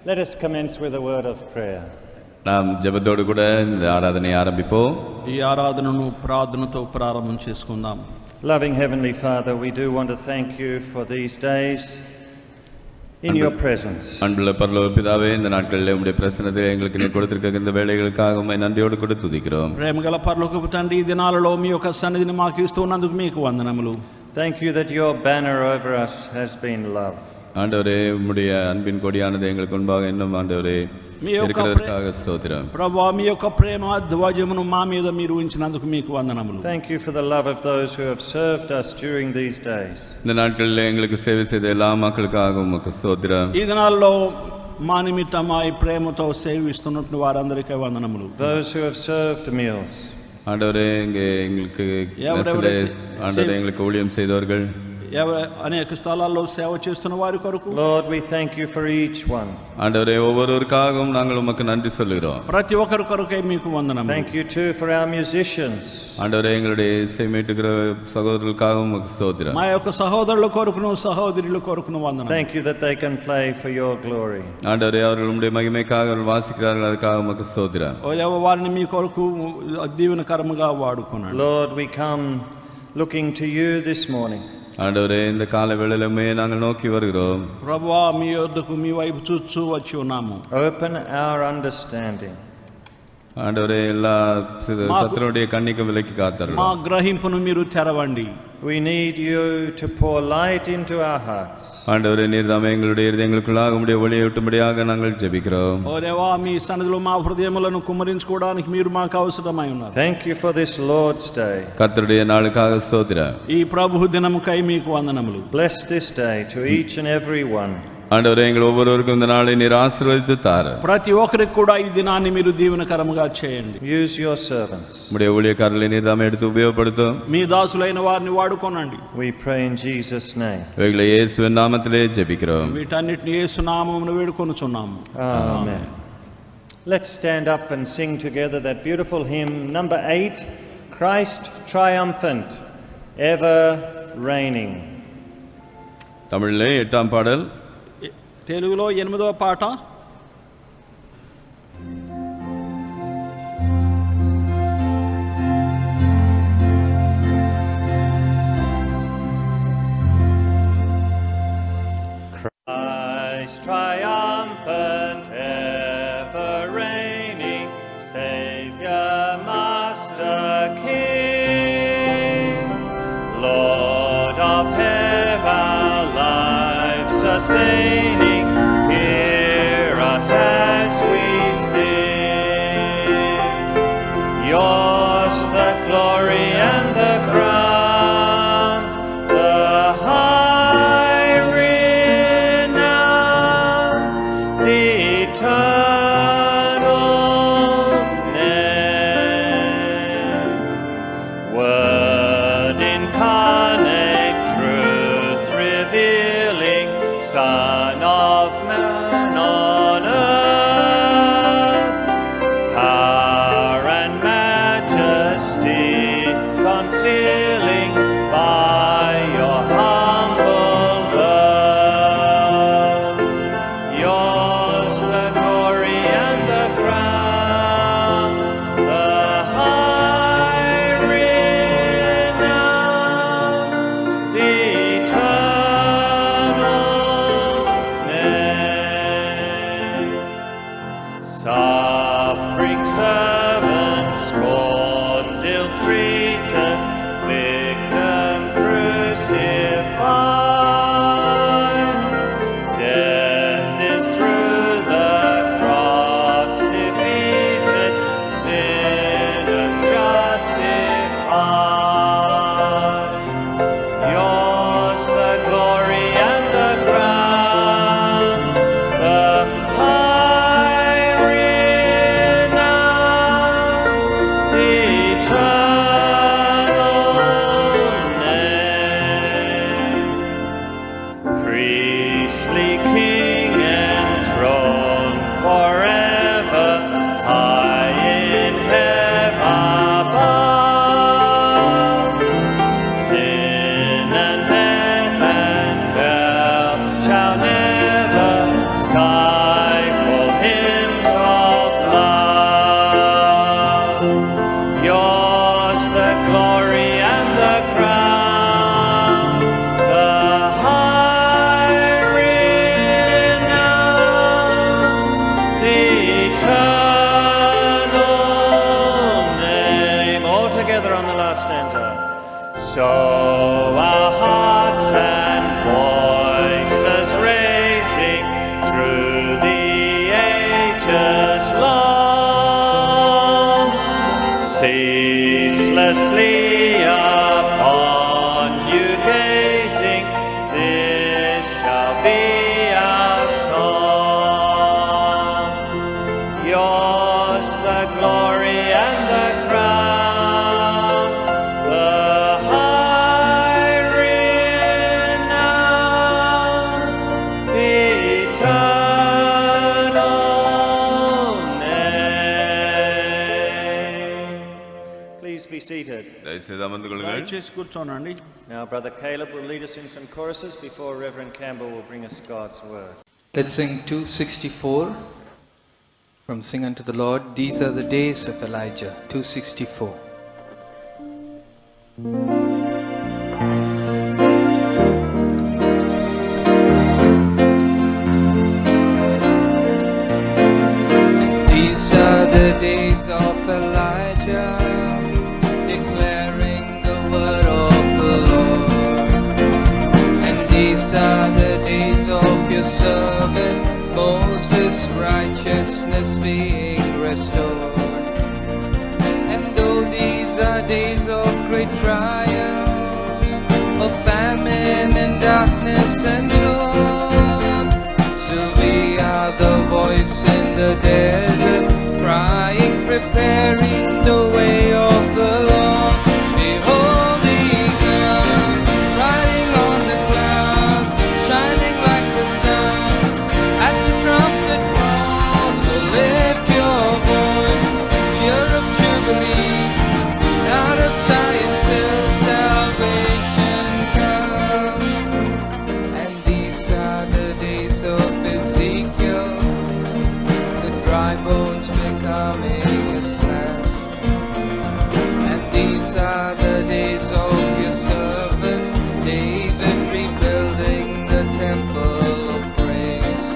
Let us commence with a word of prayer. நாம் ஜெபத்தோடு கூட இந்த ஆராதனையை ஆரம்பிப்போம். ఈ ఆరాధనను ప్రార్థనతో ప్రారంభం చేసుకుందాం. Loving Heavenly Father, we do want to thank you for these days in your presence. அன்புள்ள பரலோக பிதாவே, இந்த நாட்களிலே உம்முடைய பிரசன்னத்தை எங்களுக்கு நீர் கொடுத்திருக்கிற இந்த வேளைகளுக்காக உம்மை நன்றியோடு கூட துதிக்கிறோம். ప్రేమగల పరలోకపు తండ్రి, ఈ దినాలలో మీ యొక్క సన్నిధిని మాకు ఇస్తున్నందుకు మీకు వందనములు. Thank you that your banner over us has been love. ஆண்டவரே, உம்முடைய அன்பின் கொடியானது எங்களுக்கு முன்பாக இன்னும் ஆண்டவரே இருக்கிறதற்காக ஸ்தோத்திரம். ప్రభువా, మీ యొక్క ప్రేమ ధ్వజమును మా మీద మీరు ఉంచినందుకు మీకు వందనములు. Thank you for the love of those who have served us during these days. இந்த நாட்களிலே எங்களுக்கு சேவை செய்த எல்லா மக்களுக்காக உமக்கு ஸ்தோத்திரம். ఈ దినాల్లో మా నిమిత్తమై ప్రేమతో సేవిస్తున్నట్టు వారందరికీ వందనములు. Those who have served meals. ஆண்டவரே, எங்களுக்கு ஆண்டவரே எங்களுக்கு ஊழியம் செய்தவர்கள், అనేక స్థలాల్లో సేవ చేస్తున్న వారి కొరకు Lord, we thank you for each one. ஆண்டவரே, ஒவ்வொருவருக்காகவும் நாங்கள் உமக்கு நன்றி சொல்கிறோம். ప్రతి ఒక్కరి కొరకై మీకు వందనములు. Thank you too for our musicians. ஆண்டவரே, எங்களுடைய இசை மீட்டுகிற சகோதரர்களுக்காகவும் உமக்கு ஸ்தோத்திரம். మా యొక్క సహోదరుల కొరకును సహోదరుల కొరకును వందనములు. Thank you that they can play for your glory. ஆண்டவரே, அவர்கள் உம்முடைய மகிமைக்காக அவர்கள் வாசிக்கிறார்கள், அதுக்காக உமக்கு ஸ்தோத்திரம். వారిని మీ కొరకు దీవెనకరముగా వాడుకున్నాడు. Lord, we come looking to you this morning. ஆண்டவரே, இந்த கால வேளையிலுமே நாங்கள் நோக்கி வருகிறோம். ప్రభువా, మీ యొద్దకు మీ వైపు చూచు వచ్చి ఉన్నాము. Open our understanding. ஆண்டவரே, எல்லா சத்துருடைய கண்ணிக்கும் விலக்கி காத்தார்கள். మా గ్రహింపును మీరు తెరవండి. We need you to pour light into our hearts. ஆண்டவரே, நீர் தாமே எங்களுடைய இதயங்களுக்குள்ளாக உம்முடைய ஒளியை ஊட்டும்படியாக நாங்கள் ஜெபிக்கிறோம். ఓ దేవా, మీ సన్నిధిలో మా హృదయములను కుమ్మరించుకోవడానికి మీరు మాకు అవసరమై ఉన్నారు. Thank you for this Lord's Day. கர்த்தருடைய நாளுக்காக ஸ்தோத்திரம். ఈ ప్రభు దినముకై మీకు వందనములు. Bless this day to each and every one. ஆண்டவரே, எங்கள் ஒவ்வொருவருக்கும் இந்த நாளை நீர் ஆசீர்வதித்து தாரு. ప్రతి ఒక్కరికి కూడా ఈ దినాన్ని మీరు దీవెనకరముగా చేయండి. Use your servants. உம்முடைய ஊழியக்காரர்களை நீர் தாமே எடுத்து உபயோகப்படுத்தும். మీ దాసులైన వారిని వాడుకోనండి. We pray in Jesus' name. இவைகளை இயேசுவின் நாமத்திலே ஜெபிக்கிறோம். వీటన్నిటిని యేసు నామమున వేడుకొనుచున్నాము. Amen. Let's stand up and sing together that beautiful hymn, number 8, Christ triumphant, ever reigning. தமிழிலே 8ஆம் பாடல். తెలుగులో 8వ పాట. Christ triumphant, ever reigning, Savior, Master, King, Lord of heaven, life sustaining, hear us as we sing. Yours the glory and the crown, the high renown, the eternal name. Word incarnate, truth revealing, Son of man on earth, power and majesty concealing by your humble birth. Yours the glory and the crown, the high renown, the eternal name. Suffering servant, scorned, ill-treated, victim crucified, death is through the cross defeated, sinners justified. Yours the glory and the crown, the high renown, the glory and the crown, the high renown, eternal name. Please be seated. దయచేసి అమర్ந்து కొள்ளுங்கள். దయచేసి కూర్చోనండి. Now, Brother Caleb will lead us in some choruses before Reverend Campbell will bring us God's word. Let's sing 264 from Sing Unto the Lord. These are the days of Elijah, 264. These are the days of Elijah, declaring the word of the Lord. And these are the days of your servant Moses, righteousness being restored. And though these are days of great trials, of famine and darkness and sword, so we are the voice in the desert, crying, preparing the way of the Lord. Behold, He comes, riding on the clouds, shining like the sun. At the trumpet call, so lift your voice, tear of jubilee, out of Zion till salvation comes. And these are the days of Ezekiel, the dry bones becoming as flesh. And these are the days of your servant David, rebuilding the temple of praise.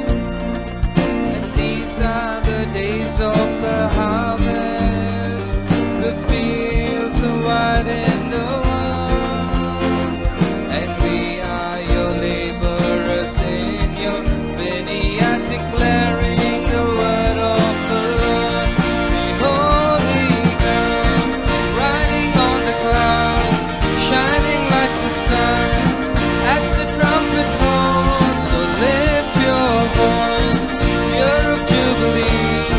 And these are the days of the harvest, the fields are wide in the world. And we are your laborers in your vineyard, declaring the word of the Lord. Behold, He comes, riding on the clouds, shining like the sun. At the trumpet call, so lift your voice, tear of jubilee,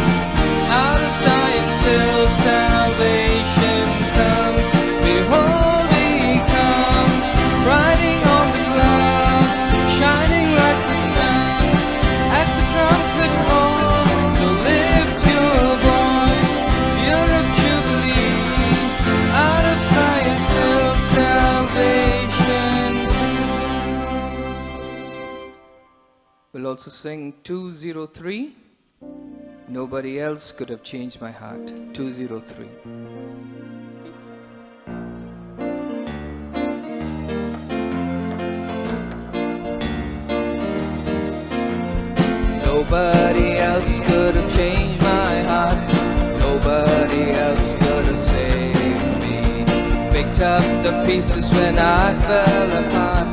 out of Zion till salvation comes. Behold, He comes, riding on the clouds, shining like the sun. At the trumpet call, so lift your voice, tear of jubilee, out of Zion till salvation. We'll also sing 203. Nobody else could have changed my heart. 203. Nobody else could have changed my heart. Nobody else could have saved me. Picked up the pieces when I fell apart.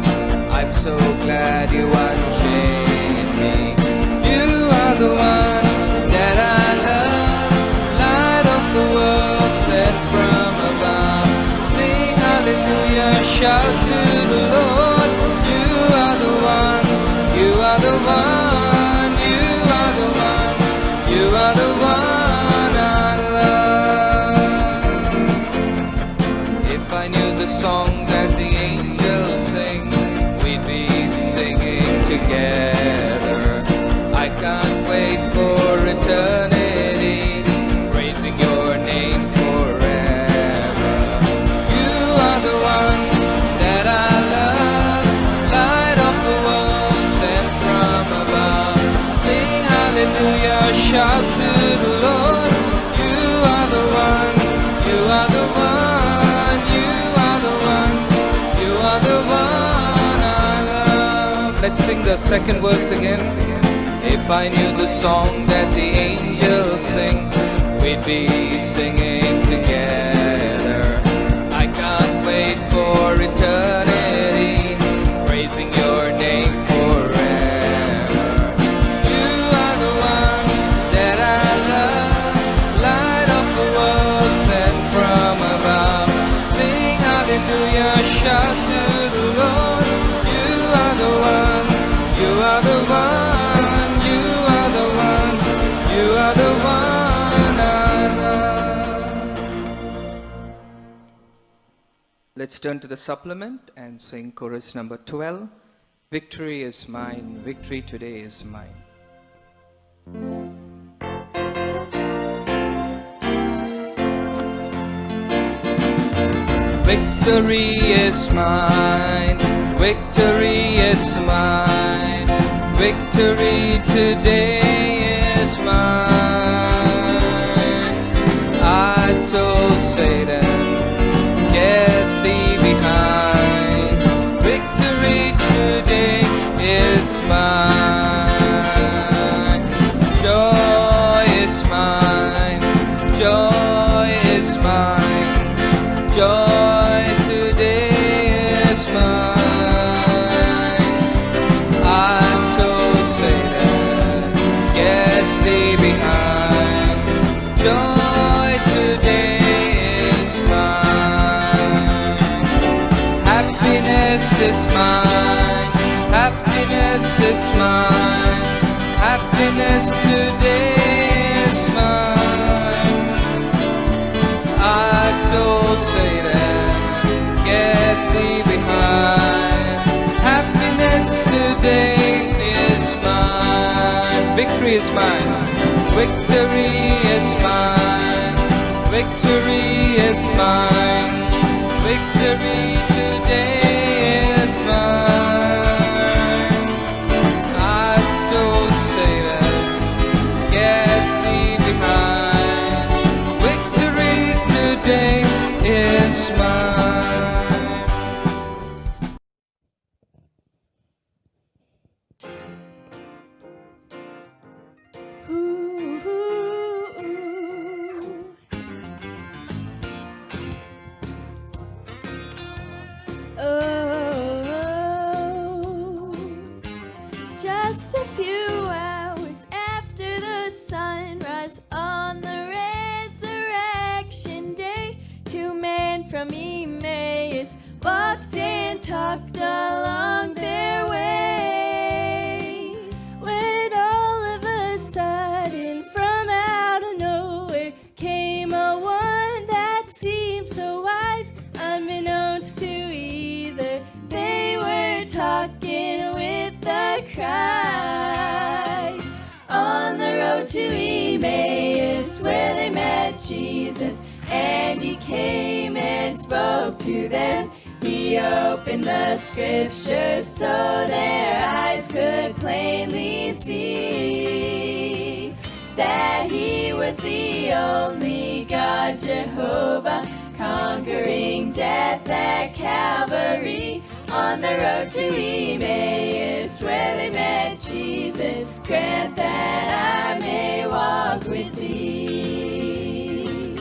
I'm so glad you unchained me. You are the one that I love, light of the world sent from above. Sing hallelujah, shout to the Lord. You are the one, you are the one, you are the one, you are the one I love. If I knew the song that the angels sing, we'd be singing together. I can't wait for eternity, praising your name forever. You are the one that I love, light of the world sent from above. Sing hallelujah, shout to the Lord. You are the one, you are the one, you are the one, you are the one I love. Let's sing the second verse again. If I knew the song that the angels sing, we'd be singing together. I can't wait for eternity, praising your name forever. You are the one that I love, light of the world sent from above. Sing hallelujah, shout to the Lord. You are the one, you are the one, you are the one, you are the one I Let's turn to the supplement and sing chorus number 12. Victory is mine, victory today is mine. Victory is mine, victory is mine, victory today is mine. I told Satan, get thee behind, victory today is mine. Joy is mine, joy is mine, joy today is mine. I told Satan, get thee behind, joy today is mine. Happiness is mine, happiness is mine, happiness today is mine. I told Satan, get thee behind, happiness today is mine. Victory is mine, victory is mine, victory is mine, victory today is mine. I told Satan, get thee behind, victory today is mine. Just a few hours after the sunrise on the resurrection day, two men from Emmaus walked and talked along their way, when all of a sudden from out of nowhere came a one that seemed so wise. Unbeknownst to either, they were talking with the Christ. On the road to Emmaus, where they met Jesus, and he came and spoke to them. He opened the scriptures so their eyes could plainly see that he was the only God, Jehovah, conquering death at Calvary. On the road to Emmaus, where they met Jesus, grant that I may walk with thee.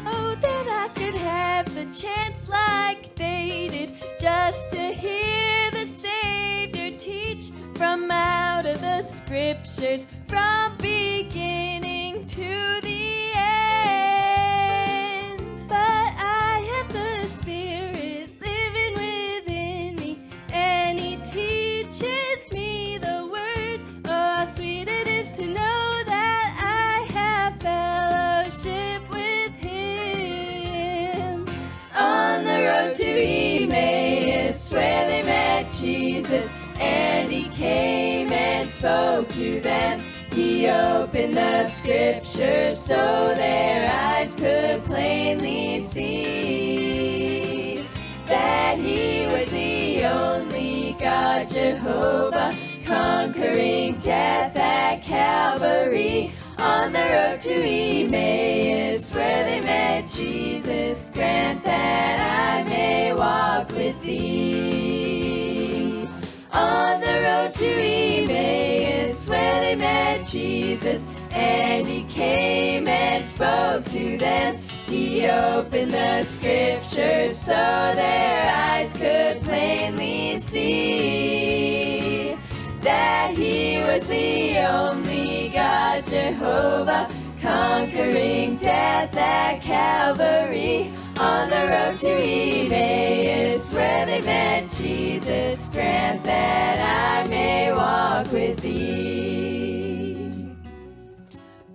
Oh, that I could have the chance like they did, just to hear the Savior teach from out of the scriptures, from beginning to the end. But I have the Spirit living within me, and he teaches me the word. Oh, how sweet it is to know that I have fellowship with him. On the road to Emmaus, where they met Jesus, and he came and spoke to them. He opened the scriptures so their eyes could plainly see that he was the only God, Jehovah, conquering death at Calvary. On the road to Emmaus, where they met Jesus, grant that I may walk with thee. On the road to Emmaus, where they met Jesus, and he came and spoke to them. He opened the scriptures so their eyes could plainly see that he was the only God, Jehovah, conquering death at Calvary. On the road to Emmaus, where they met Jesus, grant that I may walk with thee.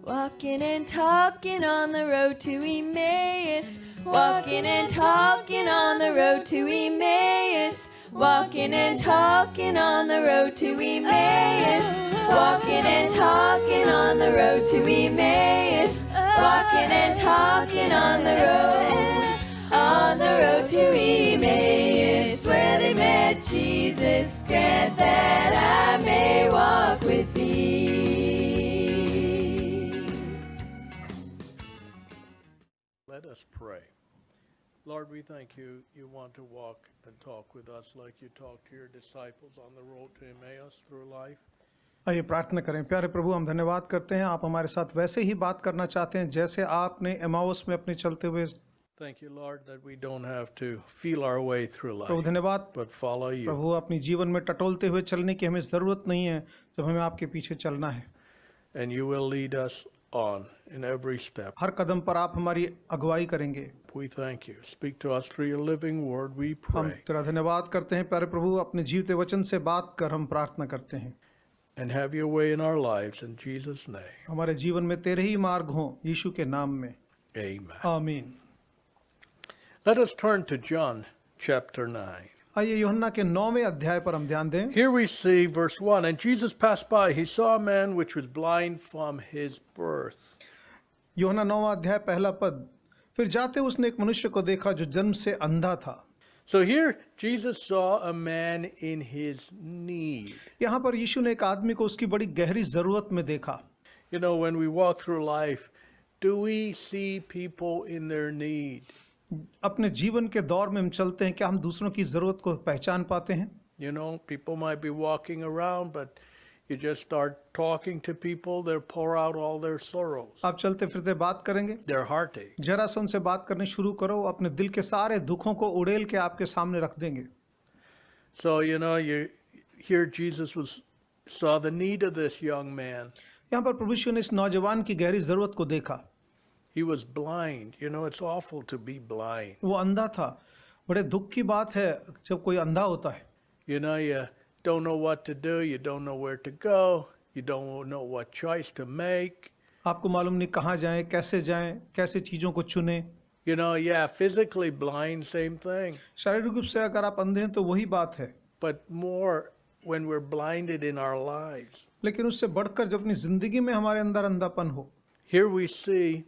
Walk walking and talking on the road to Emmaus. Walking and talking on the road to Emmaus. Walking and talking on the road to Emmaus. Walking and talking on the road to Emmaus. Walking and talking on the road to Emmaus, where they met Jesus. Grant that I may walk with thee. Let us pray. Lord, we thank you. You want to walk and talk with us like you talked to your disciples on the road to Emmaus through life. आइए प्रार्थना करें। प्यारे प्रभु, हम धन्यवाद करते हैं, आप हमारे साथ वैसे ही बात करना चाहते हैं जैसे आपने एमाउस में अपने चलते हुए। Thank you, Lord, that we don't have to feel our way through Prabhu life, धन्यवाद but follow you. प्रभु, अपनी जीवन में टटोलते हुए चलने की हमें ज़रूरत नहीं है, जब हमें आपके पीछे चलना है। And you will lead us on in every step. हर कदम पर आप हमारी अगुवाई करेंगे। We thank you. Speak to us through your living word, we हम pray. तेरा धन्यवाद करते हैं प्यारे प्रभु, अपने जीवते वचन से बात कर हम प्रार्थना करते हैं। And have your way in our lives in Jesus' name. हमारे जीवन में तेरे ही मार्ग हों, यीशु के नाम में, Amen. आमीन। Let us turn to John chapter 9. आइए यूहन्ना के 9वें अध्याय पर हम ध्यान दें। Here we see verse 1. And Jesus passed by. He saw a man which was blind from his birth. यूहन्ना 9वां अध्याय पहला पद। फिर जाते उसने एक मनुष्य को देखा जो जन्म से अंधा था। So here Jesus saw a man in his need. यहाँ पर यीशु ने एक आदमी को उसकी बड़ी गहरी जरूरत में देखा। You know, when we walk through life, do we see people in their need? अपने जीवन के दौर में हम चलते हैं, क्या हम दूसरों की जरूरत को पहचान पाते हैं? You know, people might be walking around, but you just start talking to people, they'll pour out all their sorrows, आप चलते फिरते बात करेंगे, their heartache. जरा से उनसे बात करनी शुरू करो, अपने दिल के सारे दुखों को उड़ेल के आपके सामने रख देंगे। So, you know, here Jesus saw the need of this young man. यहाँ पर प्रभु यीशु ने इस नौजवान की गहरी जरूरत को देखा। He was blind. You know, it's awful to be blind. वो अंधा था। बड़े दुख की बात है जब कोई अंधा होता है। You know, you don't know what to do, you don't know where to go, you don't know what choice to make. आपको मालूम नहीं कहाँ जाएं, कैसे चीज़ों को चुने। You know, yeah, physically blind, same thing. शारीरिक रूप से अगर आप अंधे हैं तो वही बात है। But more when we're blinded in our lives. लेकिन उससे बढ़कर जब अपनी जिंदगी में हमारे अंदर अंधापन हो। Here we see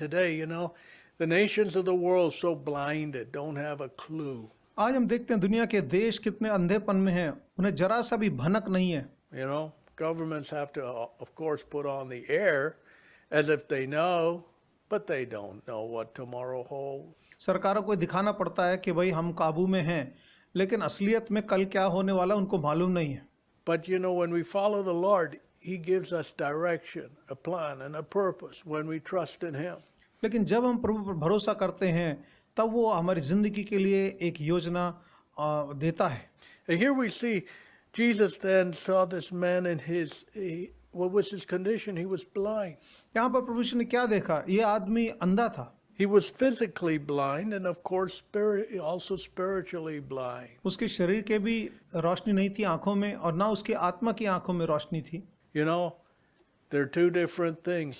today, you know, the nations of the world so blinded, don't have a clue. आज हम देखते हैं दुनिया के देश कितने अंधेपन में हैं, उन्हें जरा सा भी भनक नहीं है। You know, governments have to, of course, put on the air as if they know, but they don't know what tomorrow holds. सरकारों को दिखाना पड़ता है कि भाई हम काबू में हैं, लेकिन असलियत में कल क्या होने वाला उनको मालूम नहीं है। But you know, when we follow the Lord, He gives us direction, a plan, and a purpose when we trust in Him. लेकिन जब हम प्रभु पर भरोसा करते हैं तब वो हमारी जिंदगी के लिए एक योजना देता है। And here we see Jesus then saw this man in what was his condition? He was blind. यहाँ पर प्रभु यीशु ने क्या देखा? ये आदमी अंधा था। He was physically blind and of course also spiritually blind. उसके शरीर के भी रोशनी नहीं थी आंखों में और ना उसकी आत्मा की आंखों में रोशनी थी। You know, they're two different things.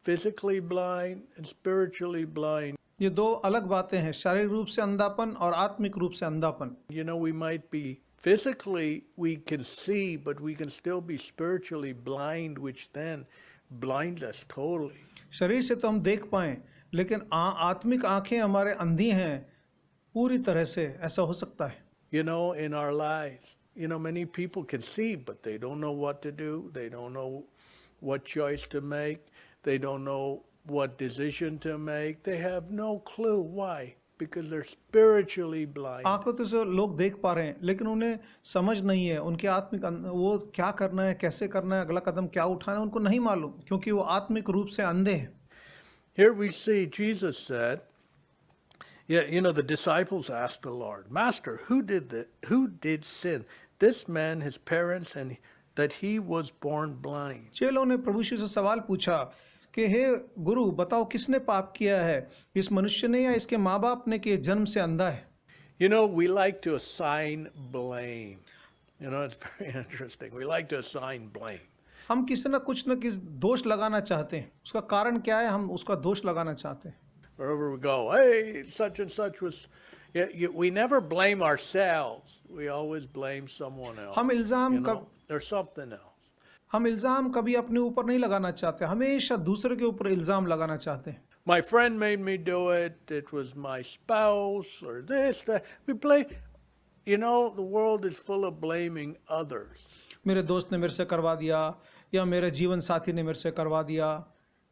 Physically blind and spiritually blind. ये दो अलग बातें हैं, शारीरिक रूप से अंधापन और आत्मिक रूप से अंधापन। You know, we might be physically we can see, but we can still be spiritually blind, which then blind us totally. शरीर से तो हम देख पाएं, लेकिन आत्मिक आंखें हमारे अंधी हैं पूरी तरह से, ऐसा हो सकता है। You know, in our lives, you know, many people can see, but they don't know what to do. They don't know what choice to make. They don't know what decision to make. They have no clue. Why? Because they're spiritually blind. आंखों तो से लोग देख पा रहे हैं, लेकिन उन्हें समझ नहीं है, उनके आत्मिक वो क्या करना है, कैसे करना है, अगला कदम क्या उठाना है, उनको नहीं मालूम, क्योंकि वो आत्मिक रूप से अंधे हैं। Here we see Jesus said, yeah, you know, the disciples asked the Lord, Master, who did sin? This man, his parents, and that he was born blind. चेलों ने प्रभु यीशु से सवाल पूछा कि हे गुरु बताओ किसने पाप किया है, इस मनुष्य ने या इसके माँ बाप ने कि जन्म से अंधा है। You know, we like to assign blame. You know, it's very interesting. We like to assign blame. हम किसी न कुछ न किस दोष लगाना चाहते हैं, उसका कारण क्या है, हम उसका दोष लगाना चाहते हैं। Wherever we go, hey, such and such was. We never blame ourselves. We always blame someone else. हम इल्ज़ाम You know, कब there's something else. हम इल्ज़ाम कभी अपने ऊपर नहीं लगाना चाहते, हमेशा दूसरे के ऊपर इल्ज़ाम लगाना चाहते हैं। My friend made me do it. It was my spouse or this, that. We blame. You know, the world is full of blaming others. मेरे दोस्त ने मेरे से करवा दिया, या मेरे जीवन साथी ने मेरे से करवा दिया।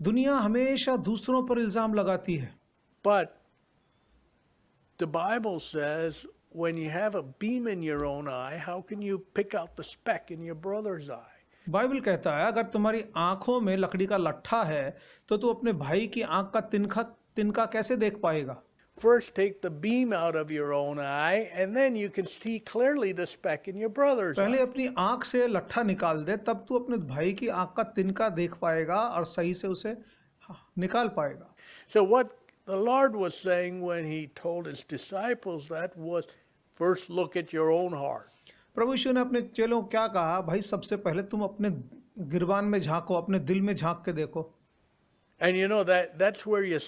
दुनिया हमेशा दूसरों पर इल्ज़ाम लगाती है। But the Bible says when you have a beam in your own eye, how can you pick out the speck in your brother's eye? Bible कहता है अगर तुम्हारी आंखों में लकड़ी का लट्ठा है तो तू अपने भाई की आंख का तिनका कैसे देख पाएगा? First, take the beam out of your own eye, and then you can see clearly the speck in your brother's पहले eye. अपनी आंख से लट्ठा निकाल दे, तब तू अपने भाई की आंख का तिनका देख पाएगा और सही से उसे निकाल पाएगा। So what the Lord was saying when He told His disciples that was, first look at your own heart. प्रभु यीशु ने अपने चेलों को क्या कहा? भाई सबसे पहले तुम अपने गिरबान में झांको, अपने दिल में झांक के देखो। And you know that's where you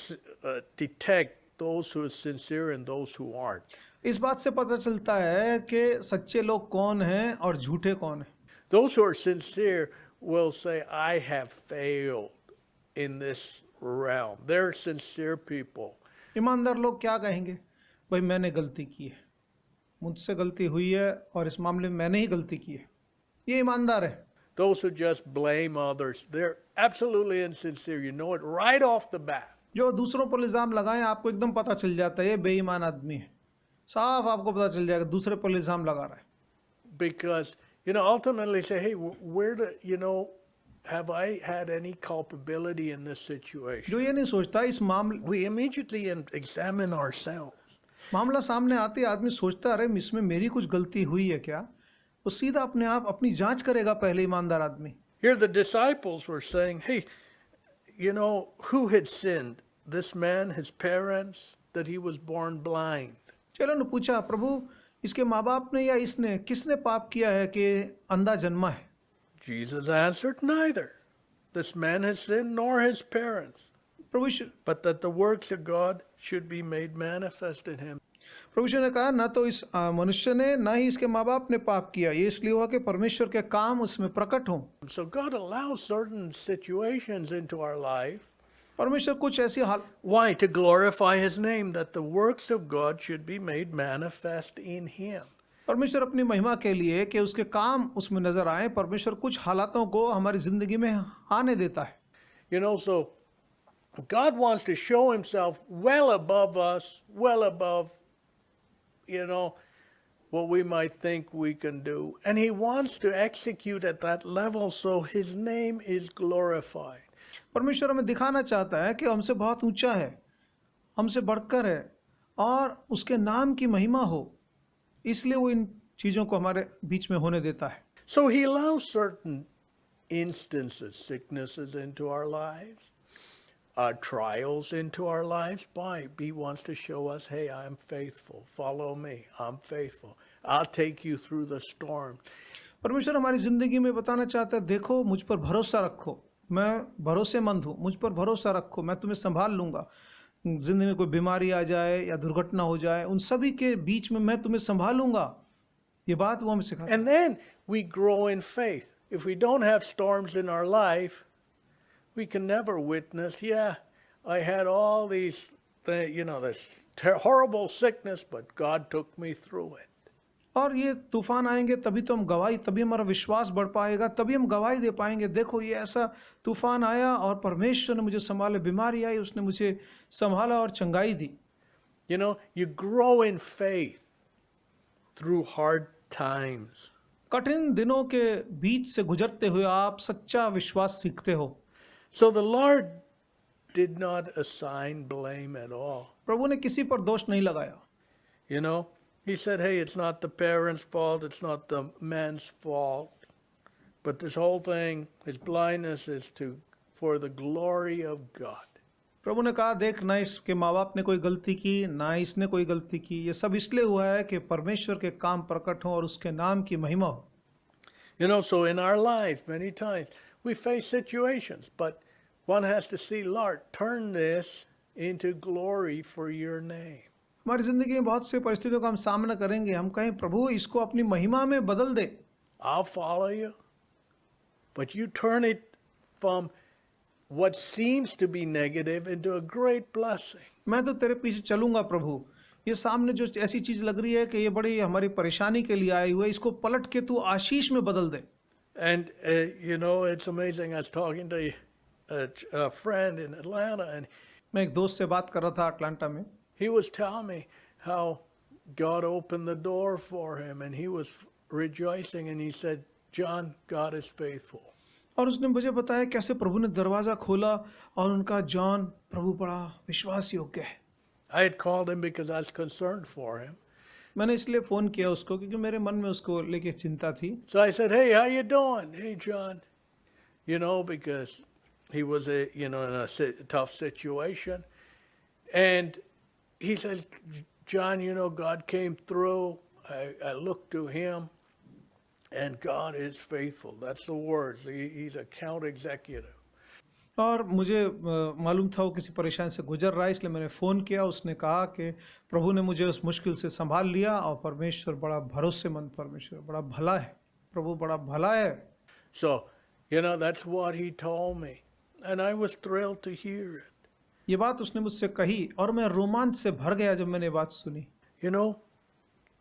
detect those who are sincere and those who aren't. इस बात से पता चलता है कि सच्चे लोग कौन हैं और झूठे कौन हैं। Those who are sincere will say, I have failed in this realm. They're sincere people. ईमानदार लोग क्या कहेंगे? भाई मैंने गलती की है, मुझसे गलती हुई है और इस मामले में मैंने ही गलती की है। ये ईमानदार है। Those who just blame others, they're absolutely insincere. You know it right off the bat. जो दूसरों पर इल्ज़ाम लगाएं, आपको एकदम पता चल जाता है ये बेईमान आदमी है। साफ आपको पता चल जाएगा दूसरे पर इल्ज़ाम लगा रहा है। Because, you know, ultimately say, hey, where do, you know, have I had any culpability in this situation? जो ये नहीं सोचता इस We immediately examine ourselves. मामला सामने आते ही आदमी सोचता अरे इसमें मेरी कुछ गलती हुई है क्या? वो सीधा अपने आप अपनी जांच करेगा पहले, ईमानदार आदमी। Here the disciples were saying, hey, you know, who had sinned? This man, his parents, that he was born blind. चलो ने पूछा, प्रभु इसके माँ बाप ने या इसने, किसने पाप किया है कि अंधा जन्मा है? Jesus answered, neither. This man has sinned nor his parents, but that the works of God should be made manifest in him. प्रभु यीशु ने कहा ना तो इस मनुष्य ने ना ही इसके माँ बाप ने पाप किया, ये इसलिए हुआ कि परमेश्वर के काम उसमें प्रकट हों। So God allows certain situations into our life. परमेश्वर कुछ ऐसी हाल Why? To glorify His name, that the works of God should be made manifest in Him. परमेश्वर अपनी महिमा के लिए कि उसके काम उसमें नजर आए, परमेश्वर कुछ हालातों को हमारी जिंदगी में आने देता है। You know, so God wants to show Himself well above us, well above, you know, what we might think we can do. And He wants to execute at that level so His name is glorified. परमेश्वर हमें दिखाना चाहता है कि हमसे बहुत ऊंचा है, हमसे बढ़कर है और उसके नाम की महिमा हो, इसलिए वो इन चीज़ों को हमारे बीच में होने देता है। So He allows certain instances, sicknesses into our lives, trials into our lives. Why? He wants to show us, hey, I'm faithful. Follow me. I'm faithful. I'll take you through the storm. परमेश्वर हमारी ज़िंदगी में बताना चाहता है, देखो मुझ पर भरोसा रखो, मैं भरोसेमंद हूँ, मुझ पर भरोसा रखो, मैं तुम्हें संभाल लूँगा। ज़िंदगी में कोई बीमारी आ जाए या दुर्घटना हो जाए, उन सभी के बीच में मैं तुम्हें संभालूँगा। ये बात वो हमें सिखाता है। And then we grow in faith. If we don't have storms in our life, we can never witness, yeah, I had all these, you know, this horrible sickness, but God took me through it. और ये तूफान आएंगे तभी तो हम गवाही, तभी हमारा विश्वास बढ़ पाएगा, तभी हम गवाही दे पाएंगे, देखो ये ऐसा तूफान आया और परमेश्वर ने मुझे संभाला, बीमारी आई उसने मुझे संभाला और चंगाई दी। You know, you grow in faith through hard times. कठिन दिनों के बीच से गुजरते हुए आप सच्चा विश्वास सीखते हो। So the Lord did not assign blame at all. प्रभु ने किसी पर दोष नहीं लगाया। You know, He said, hey, it's not the parents' fault, it's not the man's fault, but this whole thing, his blindness is for the glory of God. प्रभु ने कहा, देख ना इसके माँ बाप ने कोई गलती की, ना इसने कोई गलती की, ये सब इसलिए हुआ है कि परमेश्वर के काम प्रकट हों और उसके नाम की महिमा हो। You know, so in our lives, many times, We face situations, but one has to see, Lord, turn this into glory for your name. हमारी जिंदगी में बहुत से परिस्थितियों का हम सामना करेंगे, हम कहें प्रभु इसको अपनी महिमा में बदल दे। I'll follow you, but you turn it from what seems to be negative into a great blessing. मैं तो तेरे पीछे चलूंगा प्रभु, ये सामने जो ऐसी चीज लग रही है कि ये बड़ी हमारी परेशानी के लिए आई हुई है, इसको पलट के तू आशीष में बदल दे। And you know, it's amazing. I was talking to a friend in Atlanta, and मैं एक दोस्त से बात कर रहा था अटलांटा में। he was telling me how God opened the door for him, and he was rejoicing, and he said, John, God is faithful. और उसने मुझे बताया कैसे प्रभु ने दरवाजा खोला और उनका जॉन प्रभु बड़ा विश्वास योग्य है। I had called him because I was concerned for him. मैंने इसलिए फोन किया उसको क्योंकि मेरे मन में उसको लेके चिंता थी। So I said, hey, how you doing? Hey, John. You know, because he was in a tough situation. And he says, John, you know, God came through. I looked to him, and God is faithful. That's the words. He's account executive. और मुझे मालूम था वो किसी परेशानी से गुजर रहा है, इसलिए मैंने फ़ोन किया। उसने कहा कि प्रभु ने मुझे उस मुश्किल से संभाल लिया और परमेश्वर बड़ा भरोसेमंद, परमेश्वर बड़ा भला है, प्रभु बड़ा भला है। So, you know, that's what he told me. And I was thrilled to hear it. ये बात उसने मुझसे कही और मैं रोमांच से भर गया जब मैंने बात सुनी। You know,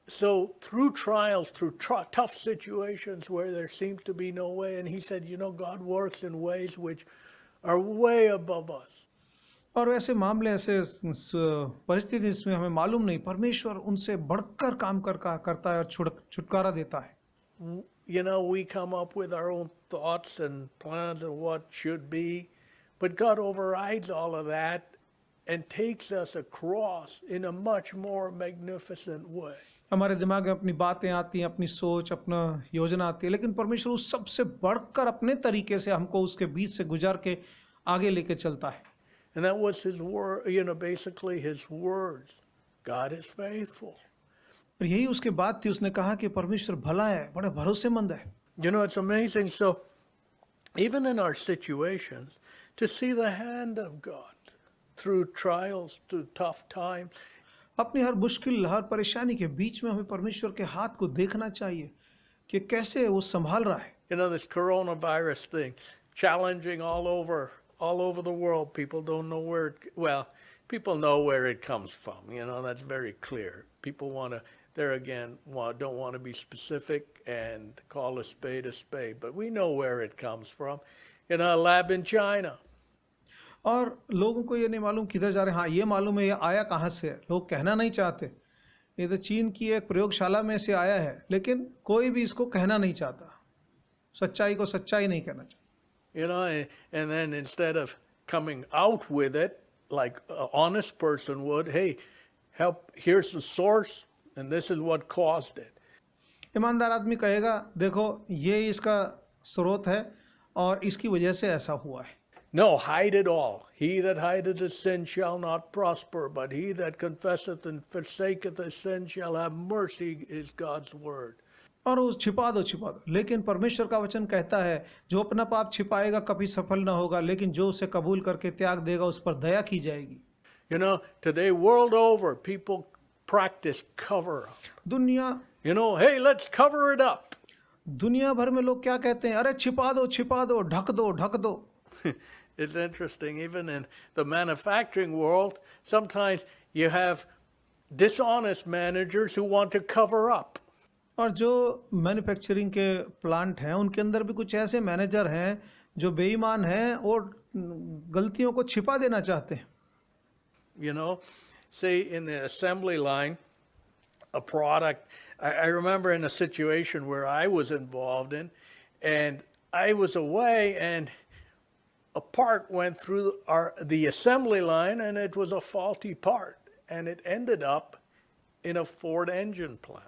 so through trials, through tough situations where there seems to be no way, and he said, you know, God works in ways which are way above us. और ऐसे मामले, ऐसे परिस्थिति इसमें हमें मालूम नहीं, परमेश्वर उनसे बढ़कर काम करता है और छुटकारा देता है। You know, we come up with our own thoughts and plans of what should be, but God overrides all of that and takes us across in a much more magnificent way. हमारे दिमाग में अपनी बातें आती हैं, अपनी सोच, अपना योजना आती है, लेकिन परमेश्वर उस सबसे बढ़कर अपने तरीके से हमको उसके बीच से गुजार के आगे लेके चलता है। And that was his word, you know, basically his words. God is faithful. और यही उसके बात थी, उसने कहा कि परमेश्वर भला है, बड़ा भरोसेमंद है। You know, it's amazing. So even in our situations, to see the hand of God through trials, through tough times, अपनी हर मुश्किल, हर परेशानी के बीच में हमें परमेश्वर के हाथ को देखना चाहिए कि कैसे वो संभाल रहा है। you know, this coronavirus thing, challenging all over the world. People don't know people know where it comes from. You know, that's very clear. People don't want to be specific and call a spade, but we know where it comes from. In a lab in China. और लोगों को ये नहीं मालूम किधर जा रहे हैं। हाँ, ये मालूम है ये आया कहाँ से है, लोग कहना नहीं चाहते। ये तो चीन की एक प्रयोगशाला में से आया है, लेकिन कोई भी इसको कहना नहीं चाहता, सच्चाई को सच्चाई नहीं कहना चाहता। You know, and then instead of coming out with it like an honest person would, hey, here's the source and this is what caused it. ईमानदार आदमी कहेगा देखो ये इसका स्रोत है और इसकी वजह से ऐसा हुआ है। No, hide it all. He that hideth his sin shall not prosper, but he that confesseth and forsaketh his sin shall have mercy, is God's word. और वो छिपा दो, लेकिन परमेश्वर का वचन कहता है जो अपना पाप छिपाएगा कभी सफल ना होगा, लेकिन जो उसे कबूल करके त्याग देगा उस पर दया की जाएगी। You know, today world over, people practice cover up. दुनिया, You know, hey, let's cover it up. दुनिया भर में लोग क्या कहते हैं, अरे छिपा दो, ढक दो। It's interesting, even in the manufacturing world, sometimes you have dishonest managers who want to cover up. और जो मैन्युफैक्चरिंग के प्लांट हैं उनके अंदर भी कुछ ऐसे मैनेजर हैं जो बेईमान हैं और गलतियों को छिपा देना चाहते हैं। You know, say in the assembly line, a product, I remember in a situation where I was involved in, and I was away, and a part went through the assembly line, and it was a faulty part, and it ended up in a Ford engine plant.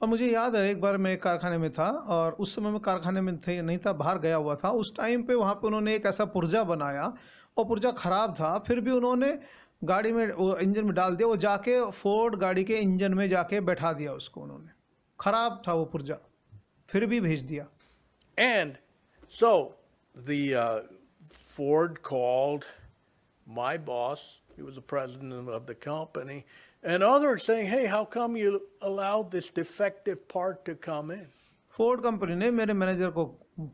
और मुझे याद है एक बार मैं कारखाने में था और उस समय मैं कारखाने में नहीं था, बाहर गया हुआ था। उस टाइम पे वहाँ पे उन्होंने एक ऐसा पुर्जा बनाया और पुर्जा ख़राब था, फिर भी उन्होंने गाड़ी में वो इंजन में डाल दिया, वो जाके फोर्ड गाड़ी के इंजन में जाके बैठा दिया उसको उन्होंने। ख़राब था वो पुर्जा, फिर भी भेज दिया। And so the Ford called my boss, he was the president of the company, and others saying, hey, how come you allowed this defective part to come in? Ford company ने मेरे मैनेजर को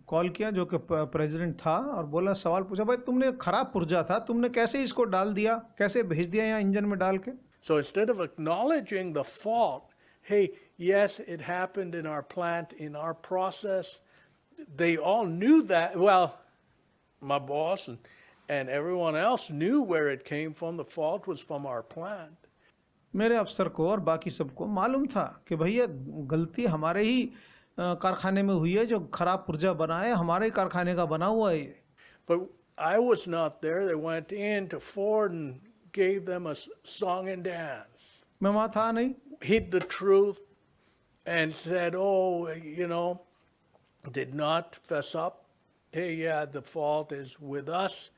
call किया जो कि president था और बोला, सवाल पूछा, भाई तुमने खराब पुर्जा था, तुमने कैसे इसको डाल दिया, कैसे भेज दिया यहाँ इंजन में डाल के? So instead of acknowledging the fault, hey, yes, it happened in our plant, in our process, they all knew that. Well, my boss and everyone else knew where it came from. The fault was from our plant. मेरे अफसर को और बाकी सबको मालूम था कि भैया गलती हमारे ही कारखाने में हुई है, जो खराब पुर्जा बना है हमारे ही कारखाने का बना हुआ है ये। But I was not there. They went in to Ford and gave them a song and dance. मैं वहाँ था नहीं। Hid the truth and said, oh, you know, did not fess up. Hey, yeah, the fault is with us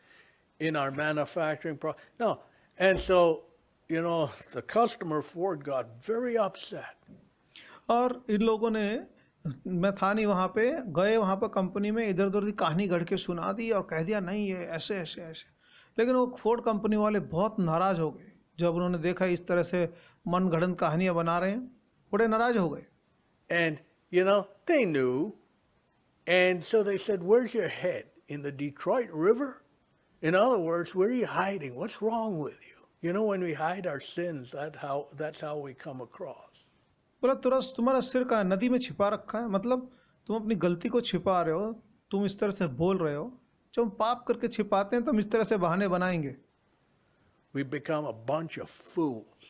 in our manufacturing process. No. And so, you know, the customer, Ford, got very upset. और इन लोगों ने, मैं था नहीं वहाँ पे, गए वहाँ पर कंपनी में, इधर उधर की कहानी गढ़ के सुना दी और कह दिया नहीं ये ऐसे ऐसे ऐसे। लेकिन वो फोर्ड कंपनी वाले बहुत नाराज़ हो गए जब उन्होंने देखा इस तरह से मन गढ़ंत कहानियाँ बना रहे हैं, बड़े नाराज़ हो गए। And, you know, they knew. And so they said, where's your head? In the Detroit River? In other words, where are you hiding? What's wrong with you? You know, when we hide our sins, that's how we come across. बोला तुम्हारा सिर कहाँ है? नदी में छिपा रखा है? मतलब तुम अपनी गलती को छिपा रहे हो, तुम इस तरह से बोल रहे हो। जब हम पाप करके छिपाते हैं तो हम इस तरह से बहाने बनाएंगे। We become a bunch of fools.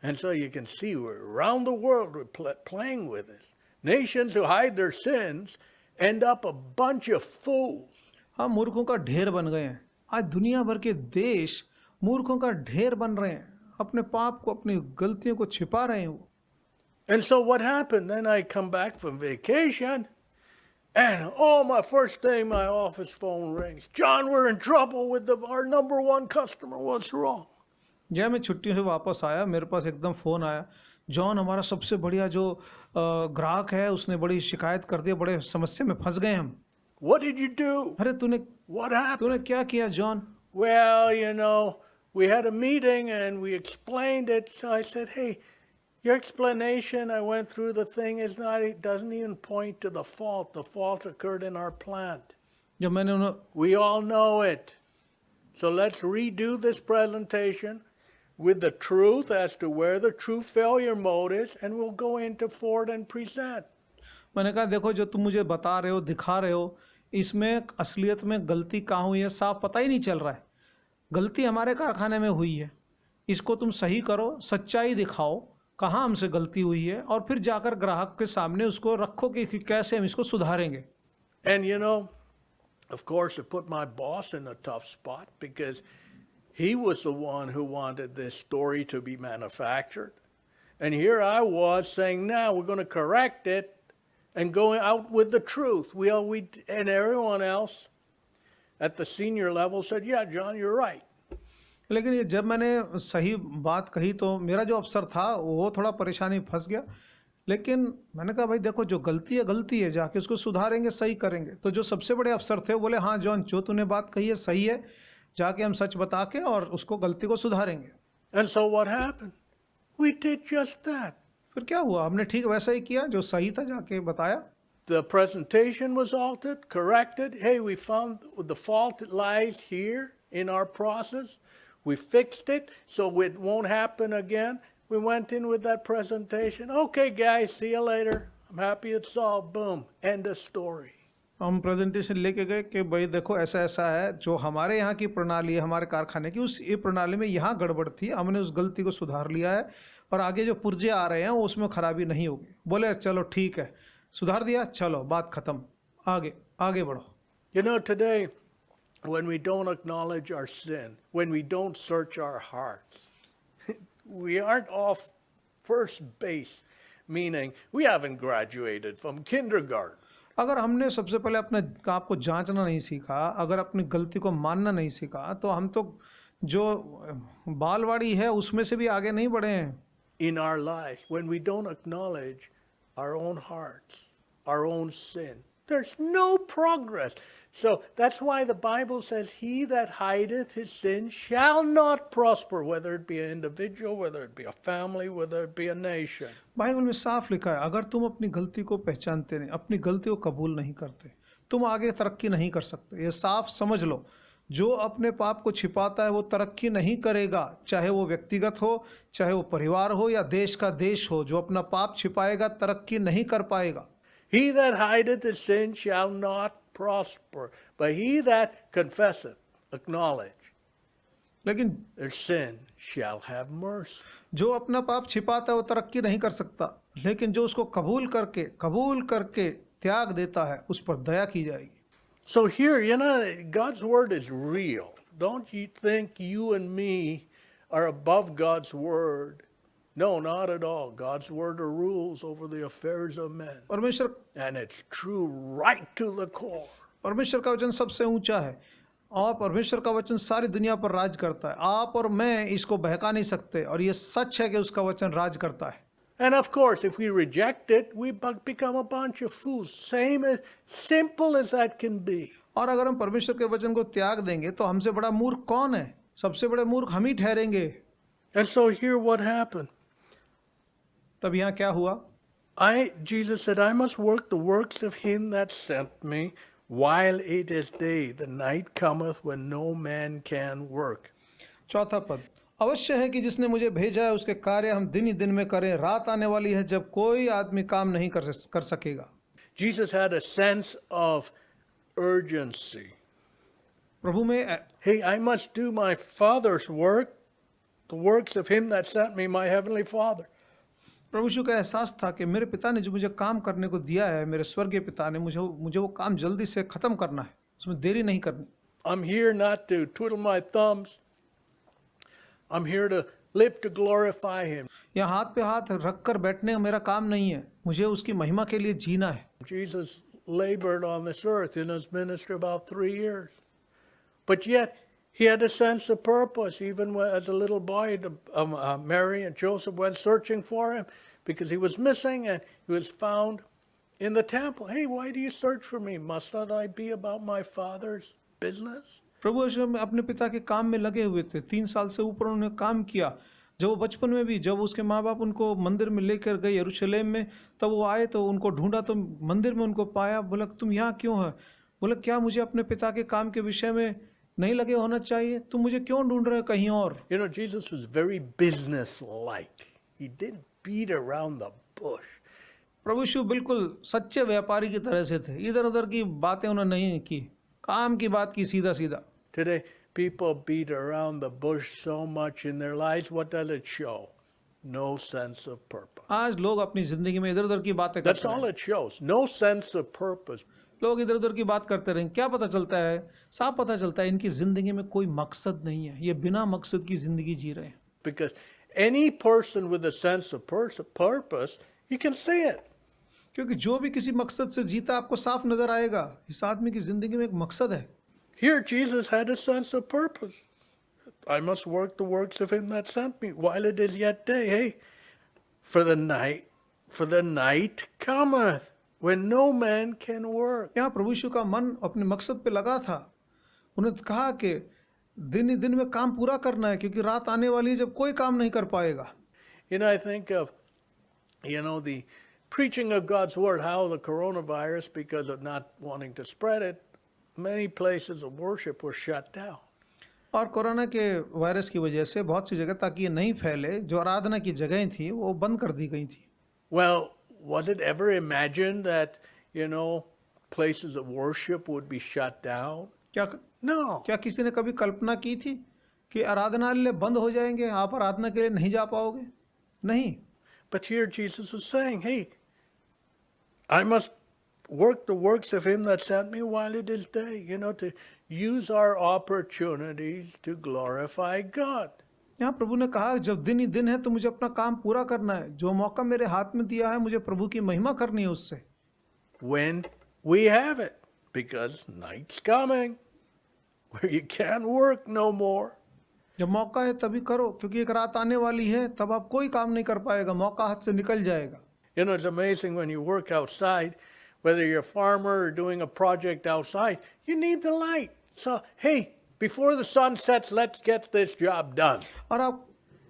And so you can see we're around the world we're playing with it. Nations who hide their sins end up a bunch of fools. हम मूर्खों का ढेर बन गए हैं। आज दुनिया भर के देश मूर्खों का ढेर बन रहे हैं, अपने पाप को, अपनी गलतियों को छिपा रहे हैं वो। And so what happened? Then I come back from vacation, and oh, my first day my office phone rings. John, we're in trouble with our number one customer. What's wrong? जब मैं छुट्टियों से वापस आया, मेरे पास एकदम फ़ोन आया, John हमारा सबसे बढ़िया जो ग्राहक है उसने बड़ी शिकायत कर दी, बड़े समस्या में फंस गए हम। What did you do? अरे What happened? तूने क्या किया John? Well, you know, we had a meeting and we explained it. So I said, hey, your explanation, I went through the thing, it doesn't even point to the fault. The fault occurred in our plant. जब मैंने We all know it. So let's redo this presentation with the truth as to where the true failure mode is, and we'll go into Ford and present. मैंने कहा देखो जो तुम मुझे बता रहे हो, दिखा रहे हो, इसमें असलियत में गलती कहाँ हुई है साफ पता ही नहीं चल रहा है। गलती हमारे कारखाने में हुई है, इसको तुम सही करो, सच्चाई दिखाओ कहाँ हमसे गलती हुई है, और फिर जाकर ग्राहक के सामने उसको रखो कि कैसे हम इसको सुधारेंगे। And you know, of course, it put my boss in a tough spot because he was the one who wanted this story to be manufactured. And here I was saying, now we're going to correct it and going out with the truth. And everyone else at the senior level said, yeah, John, you're right. लेकिन ये जब मैंने सही बात कही तो मेरा जो अफसर था वो थोड़ा परेशानी फंस गया। लेकिन मैंने कहा भाई देखो जो गलती है जाके उसको सुधारेंगे, सही करेंगे। तो जो सबसे बड़े अफसर थे वो बोले हाँ जॉन जो तूने बात कही है सही है, जाके हम सच बता के और उसको गलती को सुधारेंगे। And so what happened? We did just that. फिर क्या हुआ, हमने ठीक वैसा ही किया जो सही था, जाके बताया। The presentation was altered, corrected. Hey, we found the fault lies here in our process. We fixed it so it won't happen again. We went in with that presentation. Okay, guys, see you later. I'm happy it's solved. Boom. End of story. हम presentation लेके गए कि भाई देखो ऐसा ऐसा है, जो हमारे यहाँ की प्रणाली है, हमारे कारखाने की, उस ये प्रणाली में यहाँ गड़बड़ थी, हमने उस गलती को सुधार लिया है और आगे जो पुर्जे आ रहे हैं वो उसमें खराबी नहीं होगी। बोले चलो ठीक है, सुधार दिया, चलो बात खत्म, आगे बढ़ो। You know, today, when we don't acknowledge our sin, when we don't search our hearts, we aren't off first base, meaning we haven't graduated from kindergarten. अगर हमने सबसे पहले अपने आप को जांचना नहीं सीखा, अगर अपनी गलती को मानना नहीं सीखा, तो हम तो जो बालवाड़ी है उसमें से भी आगे नहीं बढ़े हैं। In our life, when we don't acknowledge our own hearts, our own sin, There's no progress. So that's why the Bible says, he that hideth his sin shall not prosper, whether it be an individual, whether it be a family, whether it be a nation. Bible में साफ लिखा है, अगर तुम अपनी गलती को पहचानते नहीं, अपनी गलती को कबूल नहीं करते, तुम आगे तरक्की नहीं कर सकते। ये साफ समझ लो, जो अपने पाप को छिपाता है वो तरक्की नहीं करेगा, चाहे वो व्यक्तिगत हो, चाहे वो परिवार हो या देश का देश हो। जो अपना पाप छिपाएगा तरक्की नहीं कर पाएगा। He that hideth his sin shall not prosper, but he that confesseth, acknowledge लेकिन their sin shall have mercy. जो अपना पाप छिपाता है वो तरक्की नहीं कर सकता, लेकिन जो उसको कबूल करके त्याग देता है उस पर दया की जाएगी। So here, God's word is real. Don't you think you and me are above God's word? No, not at all. God's word are rules over the affairs of men. परमेश्वर And it's true right to the core. परमेश्वर का वचन सबसे ऊंचा है और परमेश्वर का वचन सारी दुनिया पर राज करता है। आप और मैं इसको बहका नहीं सकते और ये सच है कि उसका वचन राज करता है। And of course, if we reject it, we become a bunch of fools. Simple as that can be. और अगर हम परमेश्वर के वचन को त्याग देंगे तो हमसे बड़ा मूर्ख कौन है? सबसे बड़े मूर्ख हम ही ठहरेंगे। And so here what happened? तब यहाँ क्या हुआ? Jesus said, I must work the works of him that sent me while it is day. The night cometh when no man can work. चौथा पद, अवश्य है कि जिसने मुझे भेजा है उसके कार्य हम दिन ही दिन में करें। रात आने वाली है जब कोई आदमी काम नहीं कर सकेगा। Jesus had a sense of urgency. प्रभु में Hey, I must do my Father's work, the works of him that sent me, my heavenly Father. प्रभु यीशु का एहसास था कि मेरे पिता ने जो मुझे काम करने को दिया है, मेरे स्वर्गीय पिता ने मुझे वो काम जल्दी से खत्म करना है, उसमें देरी नहीं करनी। I'm here not to twiddle my thumbs. I'm here to live to glorify him. यहाँ हाथ पे हाथ रख कर बैठने का मेरा काम नहीं है, मुझे उसकी महिमा के लिए जीना है। Jesus labored on this earth in his ministry about 3 years. But yet, he had a sense of purpose. Even as a little boy, Mary and Joseph went searching for him because he was missing, and he was found in the temple. Hey, why do you search for me? Must not I be about my Father's business? प्रभु यीशु अपने पिता के काम में लगे हुए थे। 3 साल से ऊपर उन्होंने काम किया। जब वो बचपन में भी, जब उसके माँ बाप उनको मंदिर में लेकर गए यरूशलेम में, तब वो आए तो उनको ढूंढा, तो मंदिर में उनको पाया। बोला तुम यहाँ क्यों है? बोला क्या मुझे अपने पिता के काम के विषय में नहीं लगे होना चाहिए? तुम मुझे क्यों ढूंढ रहे हो कहीं और? Jesus was very business-like. He didn't beat around the bush. प्रभु यीशु बिल्कुल सच्चे व्यापारी की तरह से थे। इधर उधर की बातें उन्होंने नहीं की, काम की बात की सीधा सीधा। Today, people beat around the bush so much in their lives. What does it show? No sense of purpose. आज लोग अपनी जिंदगी में इधर उधर की बातें करते That's all हैं। it shows. No sense of purpose. लोग इधर उधर की बात करते रहें, क्या पता चलता है? साफ पता चलता है इनकी जिंदगी में कोई मकसद नहीं है। ये बिना मकसद की जिंदगी जी रहे हैं। Because any person with a sense of purpose, you can see it. क्योंकि जो भी किसी मकसद से जीता आपको साफ नजर आएगा। इस आदमी की जिंदगी में एक मकसद है। Here, Jesus had a sense of purpose. I must work the works of him that sent me while it is yet day. Hey, for the night cometh when no man can work. यहाँ प्रभु यीशु का मन अपने मकसद पे लगा था। उन्होंने कहा कि दिन ही दिन में काम पूरा करना है, क्योंकि रात आने वाली है जब कोई काम नहीं कर पाएगा। I think of, the preaching of God's word, how the coronavirus, because of not wanting to spread it, many places of worship were shut down. और कोरोना के वायरस की वजह से बहुत सी जगह, ताकि ये नहीं फैले, जो आराधना की जगहें थी वो बंद कर दी गई थी। Well, was it ever imagined that, places of worship would be shut down? No. क्या किसी ने कभी कल्पना की थी कि आराधनालय बंद हो जाएंगे, आप आराधना के लिए नहीं जा पाओगे? नहीं। But here Jesus is saying, hey, I must work the works of him that sent me while it is day, to use our opportunities to glorify God. यहाँ प्रभु ने कहा जब दिन ही दिन है तो मुझे अपना काम पूरा करना है। जो मौका मेरे हाथ में दिया है मुझे प्रभु की महिमा करनी है उससे। When we have it, because night's coming where you can't work no more. जब मौका है तभी करो, क्योंकि एक रात आने वाली है तब आप कोई काम नहीं कर पाएगा, मौका हाथ से निकल जाएगा। It's amazing when you work outside, whether you're a farmer or doing a project outside, you need the light. So, hey, before the sun sets, let's get this job done. और आप